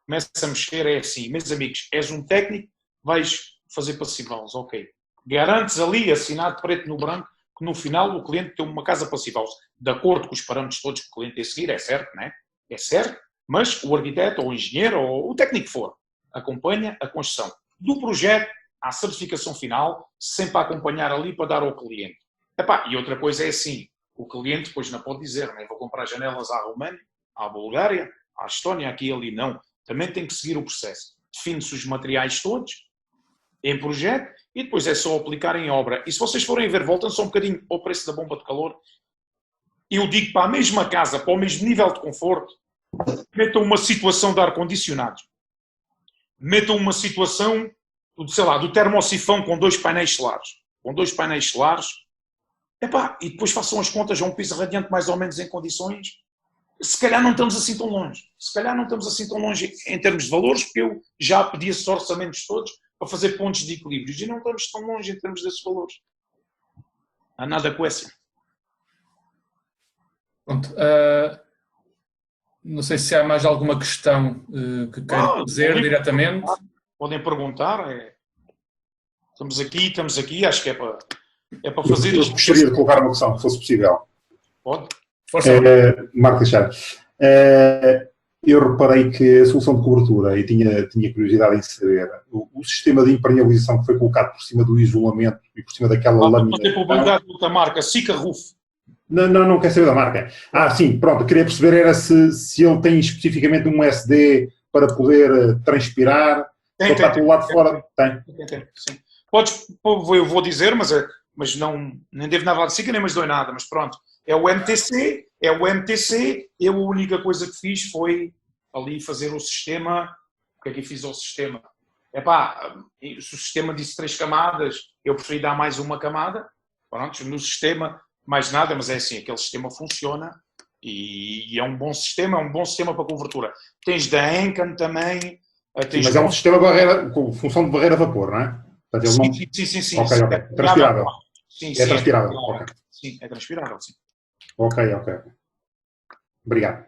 comece a mexer, é assim, meus amigos, és um técnico, vais fazer passive house, ok. Garantes ali, assinado preto no branco, que no final o cliente tem uma casa passive house, de acordo com os parâmetros todos que o cliente tem a seguir, é certo, não é? É certo, mas o arquiteto, ou o engenheiro, ou o técnico que for, acompanha a construção do projeto à certificação final, sempre a acompanhar ali para dar ao cliente. E outra coisa é assim, o cliente depois não pode dizer, vou comprar janelas à Roménia, à Bulgária, à Estónia, aqui e ali, não. Também tem que seguir o processo. Define-se os materiais todos, em projeto, e depois é só aplicar em obra. E se vocês forem ver, voltam só um bocadinho ao preço da bomba de calor, eu digo para a mesma casa, para o mesmo nível de conforto, metam uma situação de ar-condicionado. Metam uma situação, sei lá, do termosifão com 2 painéis solares. E depois façam as contas a um piso radiante mais ou menos em condições. Se calhar não estamos assim tão longe. Em termos de valores, porque eu já pedi esses orçamentos todos para fazer pontos de equilíbrios e não estamos tão longe em termos desses valores. Há nada com essa. Pronto. Não sei se há mais alguma questão que queiram dizer diretamente. Podem perguntar. Estamos aqui, acho que é para fazer... Eu gostaria de colocar uma questão, se fosse possível. Pode? Força. Marco Teixeira, eu reparei que a solução de cobertura, e tinha curiosidade em saber, o sistema de impermeabilização que foi colocado por cima do isolamento e por cima daquela lâmina... Não tem probabilidade de outra marca, Sika Roof. Não quer saber da marca. Sim, pronto, queria perceber era se ele tem especificamente um SD para poder transpirar, tem, está pelo lado de fora. Tem. Sim. Eu vou dizer, mas não, nem devo nada de Sika, nem mais dou nada, mas pronto. É o MTC, eu a única coisa que fiz foi ali fazer o sistema, o que é que eu fiz ao sistema? Se o sistema disse 3 camadas, eu preferi dar mais uma camada, pronto, no sistema, mais nada, mas é assim, aquele sistema funciona e é um bom sistema para cobertura. Tens da Encan também. Mas é um sistema barreira, com função de barreira a vapor, não é? Sim. Ok, transpirável. Sim, É sim, transpirável. Ok. Sim, é transpirável, sim. Ok. Obrigado.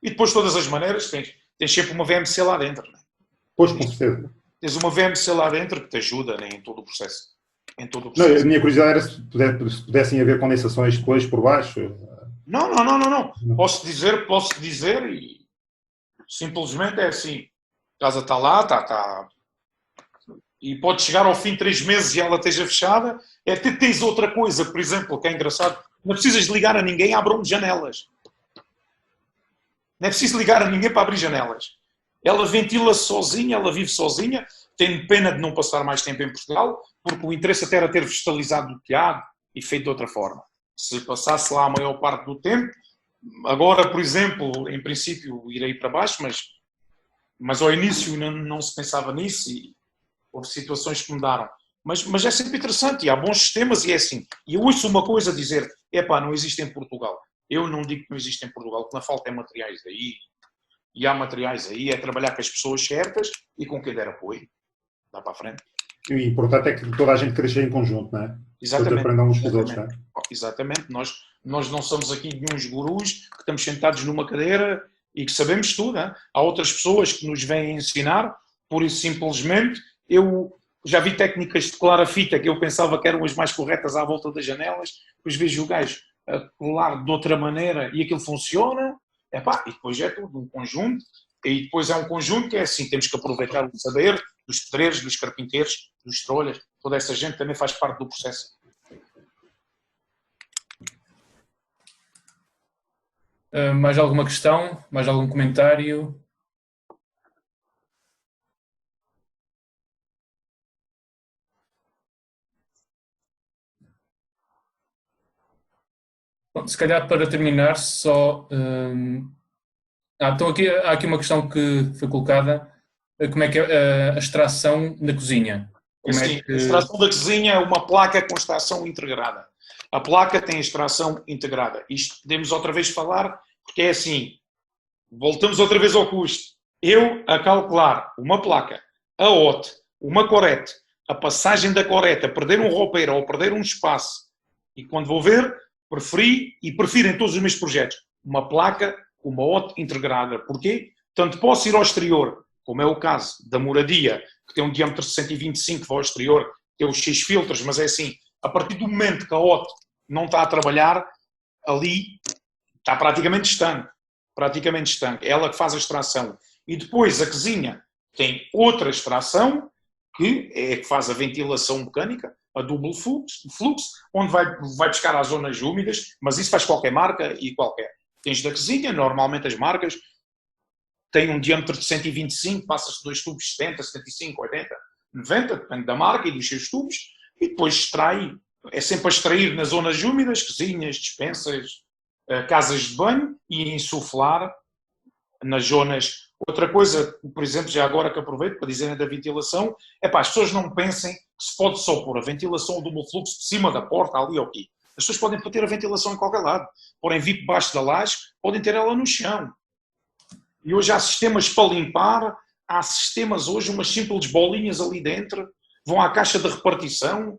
E depois, de todas as maneiras, tens sempre uma VMC lá dentro. Né? Pois, com certeza. Tens uma VMC lá dentro que te ajuda, né, em todo o processo. Não, a minha curiosidade era se pudessem haver condensações depois por baixo. Não. Posso dizer e simplesmente é assim. A casa está lá, está. E pode chegar ao fim de 3 meses e ela esteja fechada. É que tens outra coisa, por exemplo, que é engraçado. Não precisas ligar a ninguém, abram janelas. Não é preciso ligar a ninguém para abrir janelas. Ela ventila-se sozinha, ela vive sozinha. Tenho pena de não passar mais tempo em Portugal, porque o interesse até era ter vegetalizado o telhado e feito de outra forma. Se passasse lá a maior parte do tempo, agora, por exemplo, em princípio irei para baixo, mas ao início não se pensava nisso e houve situações que mudaram. Mas é sempre interessante e há bons sistemas e é assim. E eu ouço uma coisa dizer, não existe em Portugal. Eu não digo que não existe em Portugal, o que não falta é materiais aí. E há materiais aí, é trabalhar com as pessoas certas e com quem der apoio. Dá para a frente. E o importante é que toda a gente cresça em conjunto, não é? Exatamente. Todos aprendam uns com os outros, não é? Exatamente. Nós não somos aqui nenhuns gurus que estamos sentados numa cadeira e que sabemos tudo. Hein? Há outras pessoas que nos vêm ensinar, por isso simplesmente eu já vi técnicas de colar a fita que eu pensava que eram as mais corretas à volta das janelas, depois vejo o gajo a colar de outra maneira e aquilo funciona, e depois é tudo um conjunto, e depois é um conjunto que é assim, temos que aproveitar o saber dos pedreiros, dos carpinteiros, dos trolhas, toda essa gente também faz parte do processo. Mais alguma questão? Mais algum comentário? Bom, se calhar para terminar, só... então há aqui uma questão que foi colocada. Como é que é a extração na cozinha? A extração da cozinha é uma placa com extração integrada. A placa tem extração integrada. Isto podemos outra vez falar, porque é assim, voltamos outra vez ao custo. Eu a calcular uma placa, a OT, uma corete, a passagem da corete, a perder um roupeiro ou a perder um espaço, e quando vou ver, prefiro em todos os meus projetos uma placa com uma OT integrada. Porquê? Tanto posso ir ao exterior, como é o caso da moradia, que tem um diâmetro de 125, vai ao exterior, tem os X filtros, mas é assim, a partir do momento que a OT não está a trabalhar, ali está praticamente estanque. Ela que faz a extração. E depois a cozinha tem outra extração, que é que faz a ventilação mecânica, a duplo fluxo, onde vai buscar as zonas úmidas, mas isso faz qualquer marca e qualquer. Tens da cozinha, normalmente as marcas têm um diâmetro de 125, passa-se 2 tubos 70, 75, 80, 90, depende da marca e dos seus tubos, e depois extrai, é sempre a extrair nas zonas úmidas, cozinhas, despensas, casas de banho e insuflar nas zonas. Outra coisa, por exemplo, já agora que aproveito para dizer da ventilação, as pessoas não pensem que se pode só pôr a ventilação do meu fluxo de cima da porta, ali ou aqui. As pessoas podem ter a ventilação em qualquer lado. Podem vir debaixo da laje, podem ter ela no chão. E hoje há sistemas para limpar, há sistemas hoje, umas simples bolinhas ali dentro, vão à caixa de repartição.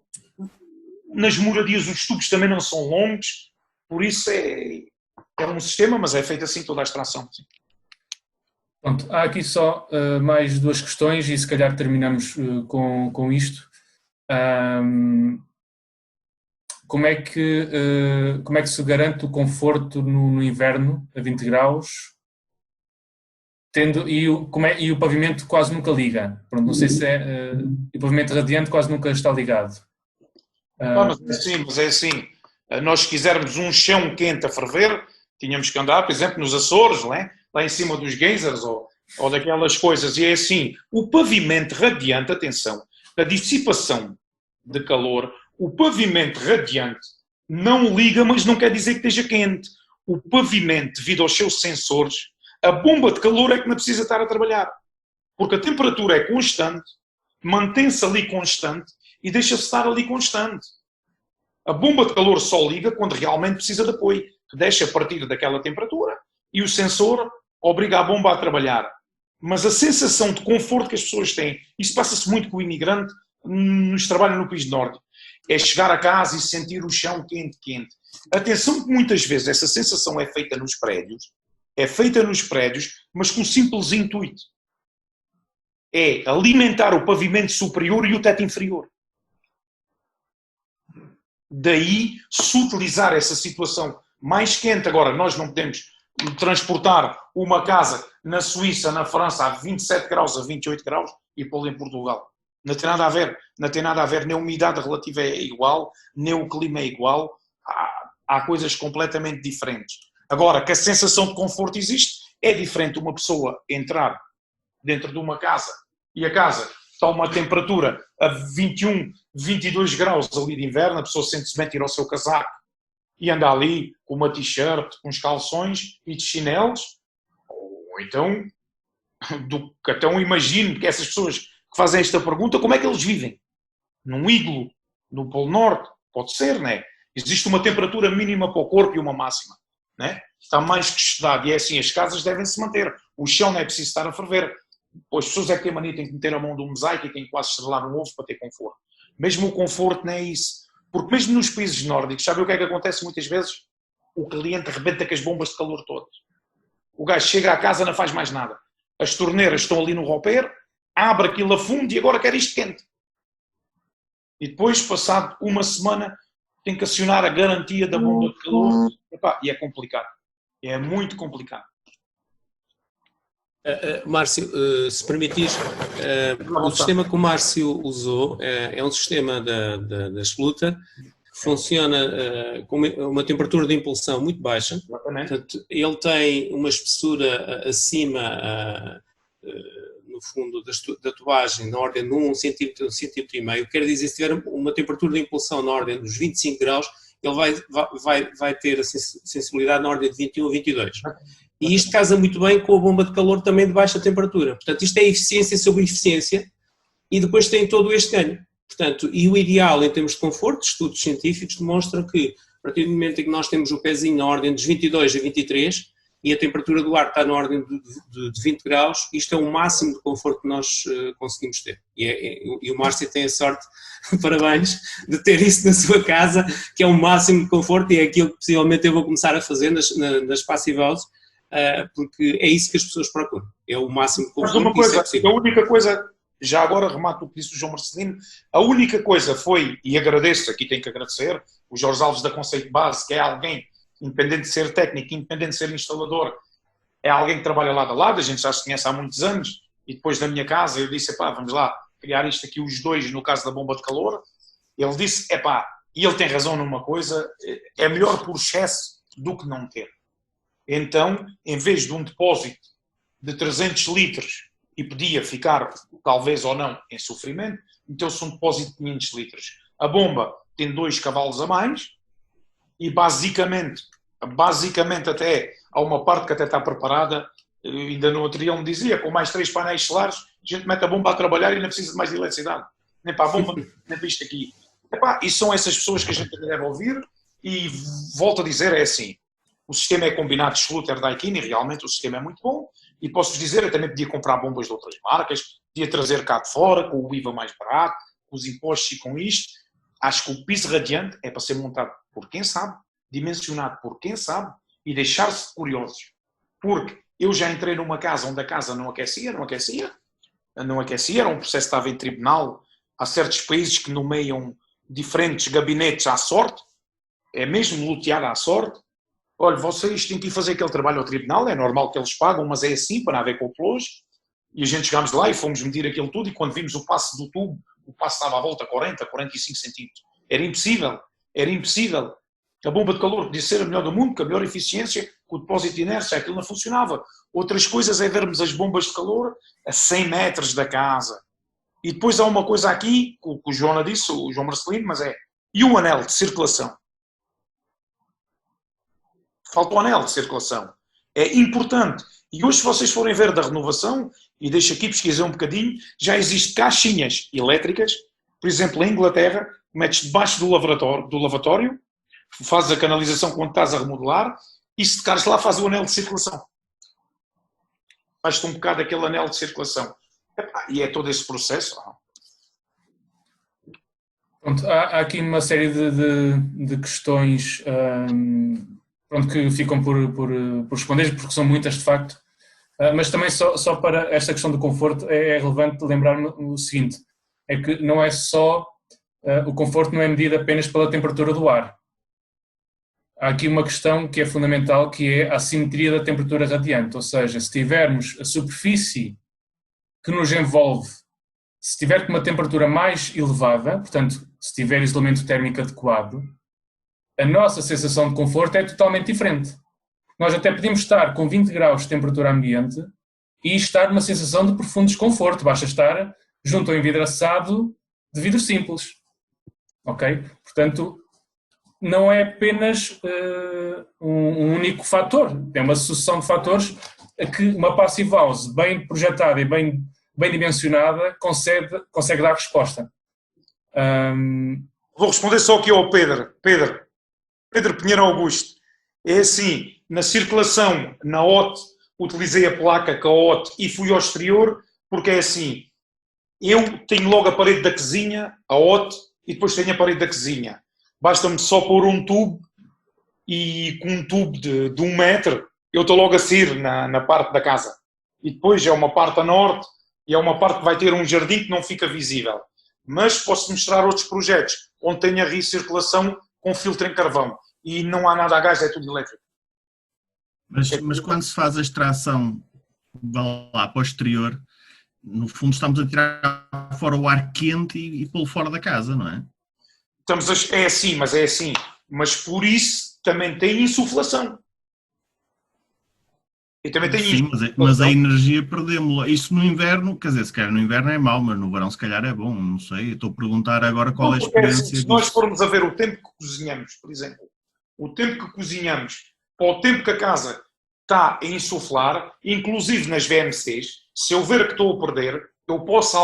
Nas moradias os tubos também não são longos, por isso é um sistema, mas é feito assim toda a extração. Sim. Pronto, há aqui só mais 2 questões e se calhar terminamos com isto. Como é que se garante o conforto no inverno a 20 graus? E o pavimento quase nunca liga. Pronto, não sei se o pavimento radiante quase nunca está ligado. Mas é assim. Nós se quisermos um chão quente a ferver, tínhamos que andar, por exemplo, nos Açores, não é? Lá em cima dos geysers ou daquelas coisas. E é assim, o pavimento radiante, atenção, a dissipação de calor, o pavimento radiante não liga, mas não quer dizer que esteja quente. O pavimento, devido aos seus sensores, a bomba de calor é que não precisa estar a trabalhar. Porque a temperatura é constante, mantém-se ali constante e deixa-se estar ali constante. A bomba de calor só liga quando realmente precisa de apoio, que deixa a partir daquela temperatura e o sensor obriga a bomba a trabalhar. Mas a sensação de conforto que as pessoas têm, isso passa-se muito com o imigrante nos trabalhos no país norte. é chegar a casa e sentir o chão quente, quente. Atenção que muitas vezes essa sensação é feita nos prédios, mas com um simples intuito. É alimentar o pavimento superior e o teto inferior. Daí, se utilizar essa situação mais quente, agora nós não podemos transportar uma casa na Suíça, na França, a 27 graus, a 28 graus e pô-la em Portugal. Não tem nada a ver. Não tem nada a ver. Nem a umidade relativa é igual, nem o clima é igual. Há coisas completamente diferentes. Agora, que a sensação de conforto existe, é diferente uma pessoa entrar dentro de uma casa e a casa está a uma temperatura a 21, 22 graus ali de inverno, a pessoa sente-se bem, tira o seu casaco e anda ali com uma t-shirt, com uns calções e de chinelos. Ou então, imagino que essas pessoas que fazem esta pergunta, como é que eles vivem? Num iglo, no Polo Norte? Pode ser, não é? Existe uma temperatura mínima para o corpo e uma máxima, não é? Está mais que estudado e é assim, as casas devem se manter. O chão não é preciso estar a ferver. As pessoas é que têm mania, têm que meter a mão de um mosaico e têm que quase estrelar um ovo para ter conforto. Mesmo o conforto não é isso. Porque mesmo nos países nórdicos, sabe o que é que acontece muitas vezes? O cliente arrebenta com as bombas de calor todas. O gajo chega à casa e não faz mais nada. As torneiras estão ali no roupeiro, abre aquilo a fundo e agora quer isto quente. E depois, passado uma semana, tem que acionar a garantia da bomba de calor. E é complicado. É muito complicado. Márcio, se permitires, o sistema que o Márcio usou é um sistema da Schluter que funciona com uma temperatura de impulsão muito baixa. Portanto, ele tem uma espessura acima, no fundo, da tubagem, na ordem de 1 centímetro, 1,5 centímetros. Quer dizer, se tiver uma temperatura de impulsão na ordem dos 25 graus, ele vai ter a sensibilidade na ordem de 21 a 22. E isto casa muito bem com a bomba de calor também de baixa temperatura. Portanto, isto é eficiência sobre eficiência e depois tem todo este ganho. Portanto, e o ideal em termos de conforto, estudos científicos demonstram que a partir do momento em que nós temos o pezinho na ordem dos 22 a 23 e a temperatura do ar está na ordem de 20 graus, isto é o máximo de conforto que nós conseguimos ter. E o Márcio tem a sorte, parabéns, de ter isso na sua casa, que é o máximo de conforto e é aquilo que possivelmente eu vou começar a fazer nas Passive House, porque é isso que as pessoas procuram, é o máximo de conforto. Mas uma coisa, a única coisa, já agora remato o que disse o João Marcelino, a única coisa foi, e agradeço, aqui tenho que agradecer, o Jorge Alves da Conceito Base, que é alguém, independente de ser técnico, independente de ser instalador, é alguém que trabalha lado a lado, a gente já se conhece há muitos anos, e depois na minha casa eu disse, vamos lá, criar isto aqui os dois no caso da bomba de calor. Ele disse, e ele tem razão numa coisa, é melhor por excesso do que não ter. Então, em vez de um depósito de 300 litros e podia ficar, talvez ou não, em sofrimento, meteu-se um depósito de 500 litros. A bomba tem 2 cavalos a mais e basicamente até há uma parte que até está preparada, ainda no outro dia ele me dizia, com mais 3 painéis solares, a gente mete a bomba a trabalhar e não precisa de mais eletricidade. Nem para a bomba, nem para isto aqui. E são essas pessoas que a gente deve ouvir e volto a dizer, é assim, o sistema é combinado de Schluter Daikin e realmente o sistema é muito bom. E posso-vos dizer, eu também podia comprar bombas de outras marcas, podia trazer cá de fora, com o IVA mais barato, com os impostos e com isto. Acho que o piso radiante é para ser montado por quem sabe, dimensionado por quem sabe e deixar-se curiosos. Porque eu já entrei numa casa onde a casa não aquecia, era um processo que estava em tribunal. Há certos países que nomeiam diferentes gabinetes à sorte, é mesmo lotear à sorte. Olha, vocês têm que ir fazer aquele trabalho ao tribunal, é normal que eles pagam, mas é assim, para não haver complôs. E a gente chegámos lá e fomos medir aquilo tudo, e quando vimos o passo do tubo, o passo estava à volta 40, 45 centímetros. Era impossível. A bomba de calor podia ser a melhor do mundo, com a melhor eficiência, com o depósito de inércia, aquilo não funcionava. Outras coisas é vermos as bombas de calor a 100 metros da casa. E depois há uma coisa aqui, que o João disse, o João Marcelino, mas e o anel de circulação? Falta o anel de circulação. É importante. E hoje, se vocês forem ver da renovação, e deixo aqui pesquisar um bocadinho, já existem caixinhas elétricas, por exemplo, em Inglaterra, metes debaixo do lavatório, fazes a canalização quando estás a remodelar, e se tocares lá, faz o anel de circulação. Faz-te um bocado aquele anel de circulação. E é todo esse processo. Pronto, há aqui uma série de questões pronto, que ficam por responder, porque são muitas de facto, mas também só para esta questão do conforto é relevante lembrar-me o seguinte, é que não é só, o conforto não é medido apenas pela temperatura do ar. Há aqui uma questão que é fundamental, que é a assimetria da temperatura radiante, ou seja, se tivermos a superfície que nos envolve, se tiver com uma temperatura mais elevada, portanto, se tiver isolamento térmico adequado, a nossa sensação de conforto é totalmente diferente. Nós até podemos estar com 20 graus de temperatura ambiente e estar numa sensação de profundo desconforto, basta estar junto ao envidraçado de vidro simples. Ok? Portanto, não é apenas um único fator, é uma sucessão de fatores a que uma passive house bem projetada e bem dimensionada consegue dar resposta. Vou responder só aqui ao Pedro Pinheiro Augusto. É assim, na circulação, na OT, utilizei a placa com a OT e fui ao exterior, porque é assim, eu tenho logo a parede da cozinha, a OT, e depois tenho a parede da cozinha. Basta-me só pôr um tubo, e com um tubo de 1 metro, eu estou logo a sair na parte da casa. E depois é uma parte a norte, e é uma parte que vai ter um jardim que não fica visível. Mas posso mostrar outros projetos, onde tenho a recirculação com filtro em carvão. E não há nada a gás, é tudo elétrico. Mas quando se faz a extração lá para o exterior, no fundo estamos a tirar fora o ar quente e pô-lo fora da casa, não é? É assim. Mas por isso também tem insuflação. E também tem sim, mas a energia perdemos-la. Isso no inverno, quer dizer, se calhar no inverno é mau, mas no verão se calhar é bom, não sei. Estou a perguntar agora qual é a experiência. Se nós formos a ver o tempo que cozinhamos, por exemplo, o tempo que cozinhamos ou o tempo que a casa está a insuflar, inclusive nas VMCs, se eu ver que estou a perder, eu posso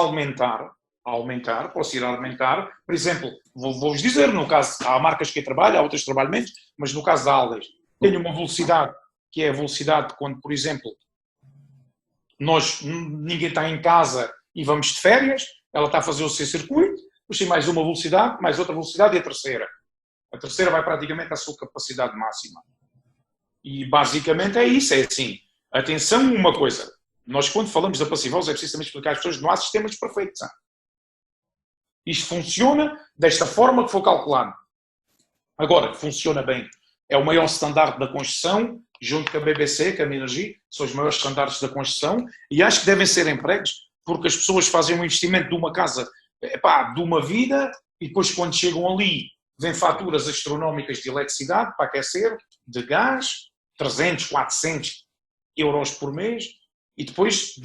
posso ir a aumentar. Por exemplo, vou-vos dizer, no caso, há marcas que eu trabalho, há outras que trabalho menos, mas no caso da Aldes, tenho uma velocidade, que é a velocidade quando, por exemplo, ninguém está em casa e vamos de férias, ela está a fazer o seu circuito, puxei mais uma velocidade, mais outra velocidade e a terceira. A terceira vai praticamente à sua capacidade máxima. E basicamente é isso, é assim. Atenção, uma coisa. Nós quando falamos da passive house é preciso também explicar às pessoas que não há sistemas perfeitos. Isto funciona desta forma que foi calculado. Agora, funciona bem. É o maior standard da construção, junto com a BBC, com a Minergie, são os maiores standards da construção e acho que devem ser empregos, porque as pessoas fazem um investimento de uma casa, de uma vida, e depois quando chegam ali, vêm faturas astronómicas de eletricidade para aquecer, de gás, 300, 400 euros por mês, e depois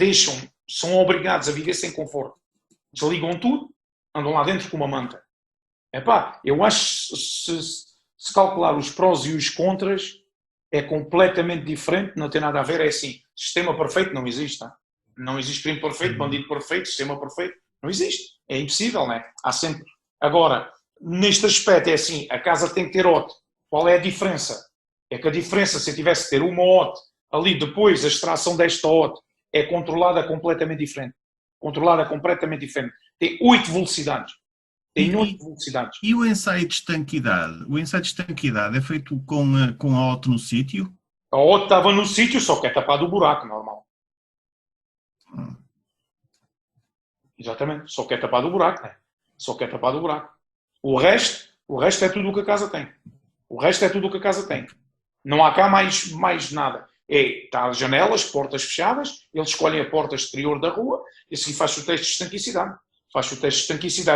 são obrigados a viver sem conforto. Desligam tudo, andam lá dentro com uma manta. Eu acho que se calcular os prós e os contras, é completamente diferente, não tem nada a ver, é assim, sistema perfeito não existe. Não existe crime perfeito, bandido perfeito, sistema perfeito, não existe. É impossível, não é? Há sempre. Agora, neste aspecto é assim, a casa tem que ter OT. Qual é a diferença? É que a diferença, se eu tivesse que ter uma OT, ali depois a extração desta OT é controlada completamente diferente. Tem 8 velocidades. E o ensaio de estanquidade? O ensaio de estanquidade é feito com a OT no sítio? A OT estava no sítio, só que é tapado o buraco, normal. Exatamente, só que é tapado o buraco, né? O resto é tudo o que a casa tem. Não há cá mais nada. Está as janelas, portas fechadas, eles escolhem a porta exterior da rua e assim faz o teste de estanquicidade.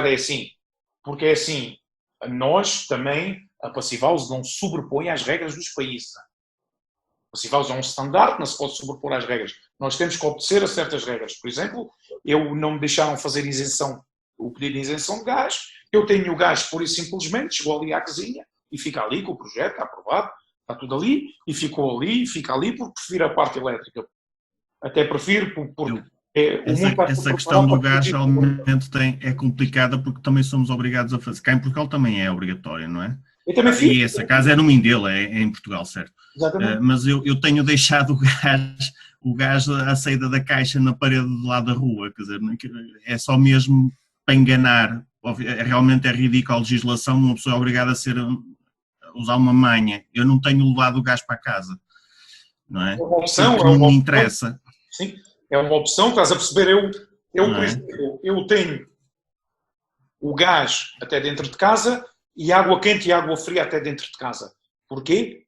É assim, porque é assim, nós também, a passive house não sobrepõe às regras dos países. A passive house é um standard, não se pode sobrepor às regras. Nós temos que obedecer a certas regras. Por exemplo, não me deixaram fazer o pedido de isenção de gás, eu tenho o gás pura e simplesmente, chegou ali à cozinha e fica ali com o projeto, está aprovado, está tudo ali, e fica ali porque prefiro a parte elétrica. Até prefiro porque... Essa questão do gás realmente é complicada porque também somos obrigados a fazer. Cá em Portugal também é obrigatório, não é? Eu também fiz. E essa casa é no Mindelo, é em Portugal, certo? Exatamente. Mas eu tenho deixado o gás à saída da caixa na parede do lado da rua, quer dizer, é só mesmo para enganar, realmente é ridículo a legislação, uma pessoa é obrigada a usar uma manha. Eu não tenho levado o gás para casa, não é? É uma opção, não me interessa. Sim, é uma opção, estás a perceber? Por exemplo, eu tenho o gás até dentro de casa e água quente e água fria até dentro de casa. Porquê?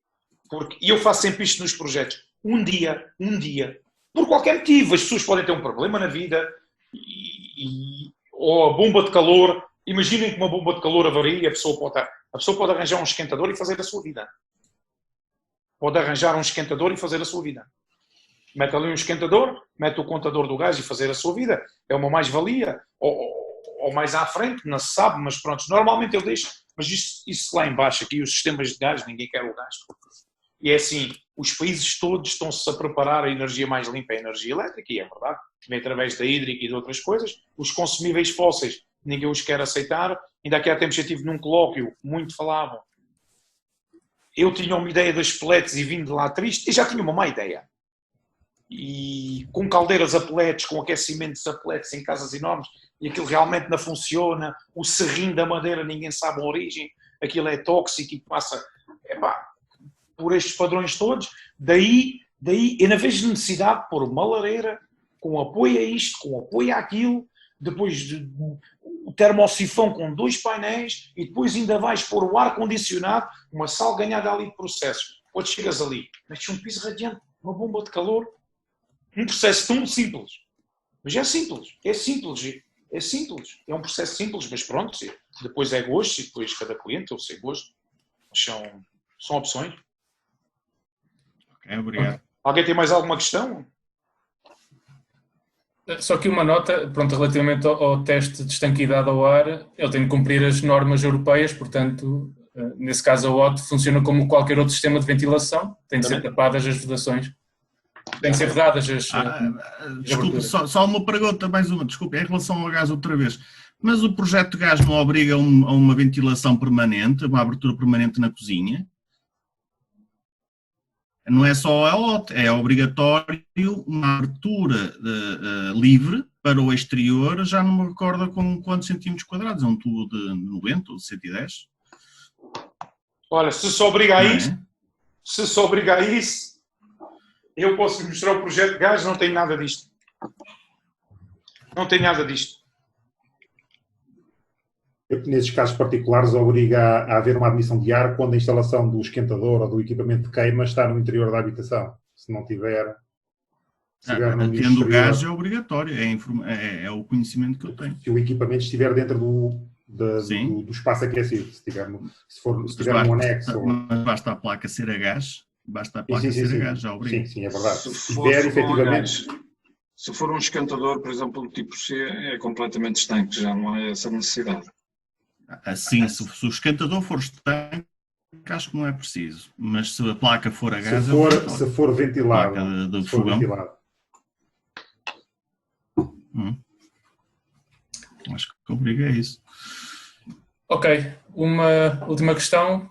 Porque eu faço sempre isto nos projetos. Um dia, por qualquer motivo, as pessoas podem ter um problema na vida ou a bomba de calor. Imaginem que uma bomba de calor avaria e a pessoa pode arranjar um esquentador e fazer a sua vida. Pode arranjar um esquentador e fazer a sua vida. Mete ali um esquentador, mete o contador do gás e fazer a sua vida. É uma mais-valia. Ou mais à frente, não se sabe, mas pronto. Normalmente eu deixo, mas isso lá em baixo, aqui os sistemas de gás, ninguém quer o gás. E é assim, os países todos estão-se a preparar a energia mais limpa, a energia elétrica, e é verdade, vem através da hídrica e de outras coisas. Os consumíveis fósseis, ninguém os quer aceitar. Ainda aqui há tempos eu estive num colóquio, muito falavam. Eu tinha uma ideia das pellets e vim de lá triste, e já tinha uma má ideia. E com caldeiras a pellets, com aquecimentos a pellets em casas enormes, e aquilo realmente não funciona, o serrinho da madeira ninguém sabe a origem, aquilo é tóxico e passa por estes padrões todos. Daí eu não vejo necessidade de pôr uma lareira com apoio a isto, com apoio àquilo, depois o termosifão com 2 painéis e depois ainda vais pôr o ar-condicionado, uma salganhada ali de processos. Quando chegas ali, metes um piso radiante, uma bomba de calor, um processo tão simples. Mas é simples, é um processo simples, mas pronto, depois é gosto, e depois cada cliente ou sem gosto, são opções. Ok, obrigado. Alguém tem mais alguma questão? Só que uma nota, pronto, relativamente ao teste de estanqueidade ao ar, ele tem de cumprir as normas europeias, portanto, nesse caso a OT funciona como qualquer outro sistema de ventilação, tem de ser tapadas as vedações. Tem de ser vedadas as... Desculpe, só uma pergunta, mais uma, desculpe, em relação ao gás outra vez. Mas o projeto de gás não obriga a uma ventilação permanente, uma abertura permanente na cozinha? Não é só a OT, é obrigatório uma abertura livre para o exterior, já não me recordo com quantos centímetros quadrados, é um tubo de 90 ou de 110? Olha, se só obriga a isso, eu posso lhe mostrar o projeto de gás, não tem nada disto. Não tem nada disto. Nesses casos particulares, obriga a haver uma admissão de ar quando a instalação do esquentador ou do equipamento de queima está no interior da habitação. Se não tiver... Tendo o gás é obrigatório, é o conhecimento que eu tenho. Se o equipamento estiver dentro do espaço aquecido, se tiver num anexo... Mas basta a placa ser a gás, a gás, já obriga. Sim, é verdade. Se tiver, efetivamente... Se for um esquentador, por exemplo, do tipo C, é completamente estanque, já não há essa necessidade. Assim, se o esquentador for estanque, acho que não é preciso. Mas se a placa for a gás... Se for ventilado. Acho que obriga a isso. Ok, uma última questão.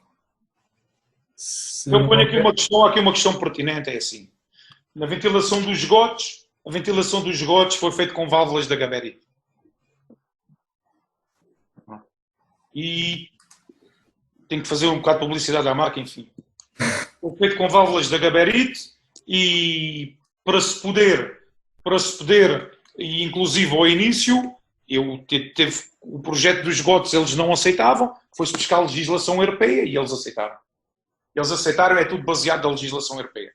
Eu ponho aqui uma questão pertinente, é assim. Na ventilação dos esgotos, a ventilação dos esgotos foi feita com válvulas da Gabarito. E tenho que fazer um bocado de publicidade à marca, enfim. Foi feito com válvulas da Gabarito e para se poder, e inclusive ao início, teve o projeto dos esgotos, eles não aceitavam, foi-se buscar a legislação europeia e eles aceitaram. Eles aceitaram, é tudo baseado na legislação europeia.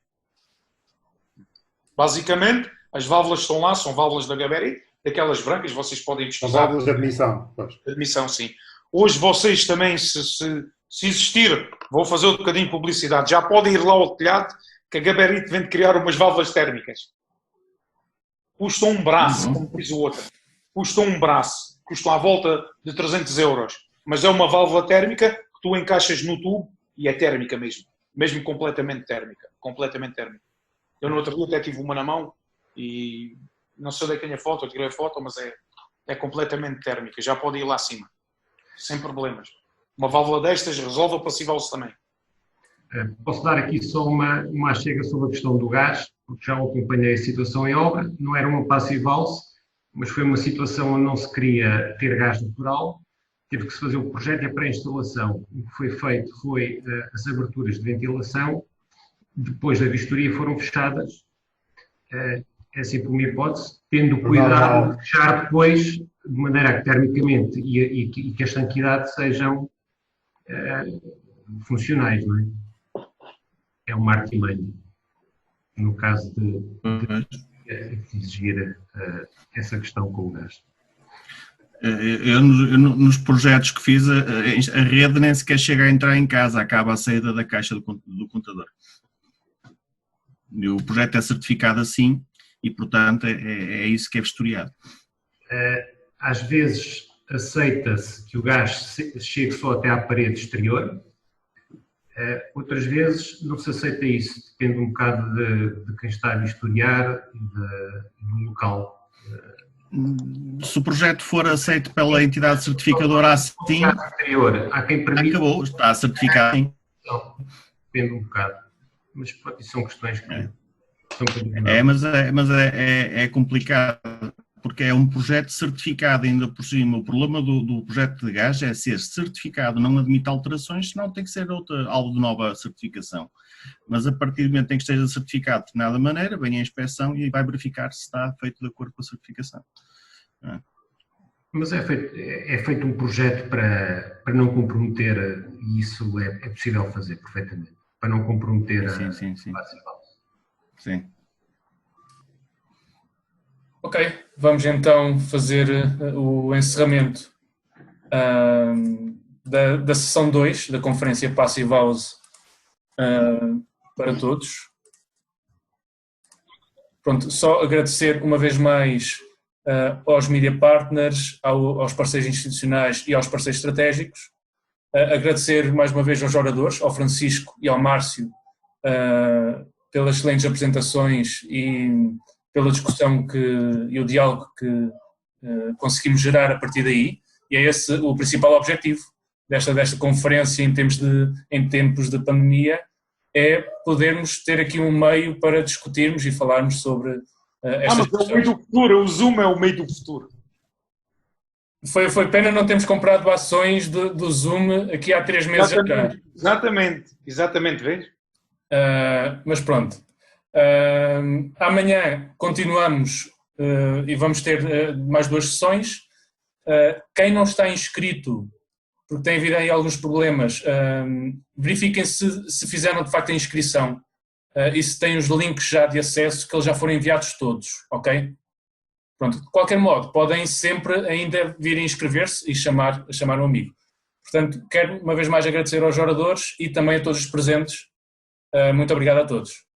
Basicamente, as válvulas estão lá, são válvulas da Gabarito, daquelas brancas, vocês podem pesquisar. São válvulas de admissão. De admissão, sim. Hoje vocês também, se existir, vou fazer um bocadinho de publicidade, já podem ir lá ao telhado, que a Gabarito vem de criar umas válvulas térmicas. Custam um braço, como diz o outro. Custam um braço. Custam à volta de 300 €. Mas é uma válvula térmica que tu encaixas no tubo e é térmica mesmo. Mesmo completamente térmica. Completamente térmica. Eu no outro dia até tive uma na mão e não sei onde é que tenho a foto, eu tirei a foto, mas é completamente térmica. Já pode ir lá acima. Sem problemas. Uma válvula destas resolve a passiva-se também. Posso dar aqui só uma chega sobre a questão do gás, porque já acompanhei a situação em obra, não era uma passive-valve, mas foi uma situação onde não se queria ter gás natural, teve que se fazer o projeto e a pré-instalação. O que foi feito foi as aberturas de ventilação, depois da vistoria foram fechadas, é sempre uma hipótese, tendo cuidado de fechar depois, de maneira que termicamente e que a estanquidade sejam funcionais, não é? É uma artimanha, no caso de exigir essa questão com o gás. Eu, nos projetos que fiz, a rede nem sequer chega a entrar em casa, acaba a saída da caixa do contador. O projeto é certificado assim e, portanto, é isso que é vistoriado. Às vezes aceita-se que o gás chegue só até à parede exterior, outras vezes não se aceita isso, depende um bocado de quem está a vistoriar e do local. Se o projeto for aceito pela entidade certificadora assim, há quem permita. Acabou, está certificado. Sim. Depende um bocado. Mas isso são questões que mas é complicado, porque é um projeto certificado ainda por cima. O problema do projeto de gás é ser certificado, não admite alterações, senão tem que ser algo de nova certificação. Mas a partir do momento em que esteja certificado de nada maneira, vem a inspeção e vai verificar se está feito de acordo com a certificação. Mas é feito um projeto para não comprometer, e isso é possível fazer perfeitamente, para não comprometer sim. Sim. Ok, vamos então fazer o encerramento da sessão 2 da conferência Passive House para todos. Pronto, só agradecer uma vez mais aos media partners, aos parceiros institucionais e aos parceiros estratégicos. Agradecer mais uma vez aos oradores, ao Francisco e ao Márcio, pelas excelentes apresentações e pela discussão e o diálogo que conseguimos gerar a partir daí. E é esse o principal objetivo desta conferência em tempos de pandemia, é podermos ter aqui um meio para discutirmos e falarmos sobre estas questões. É o meio do futuro, o Zoom é o meio do futuro. Foi pena não termos comprado ações do Zoom aqui há 3 meses atrás. Exatamente, vês? Mas pronto. Amanhã continuamos e vamos ter mais 2 sessões. Quem não está inscrito, porque tem havido aí alguns problemas, verifiquem se fizeram de facto a inscrição e se têm os links já de acesso, que eles já foram enviados todos, ok? Pronto, de qualquer modo, podem sempre ainda vir a inscrever-se e chamar um amigo. Portanto, quero uma vez mais agradecer aos oradores e também a todos os presentes. Muito obrigado a todos.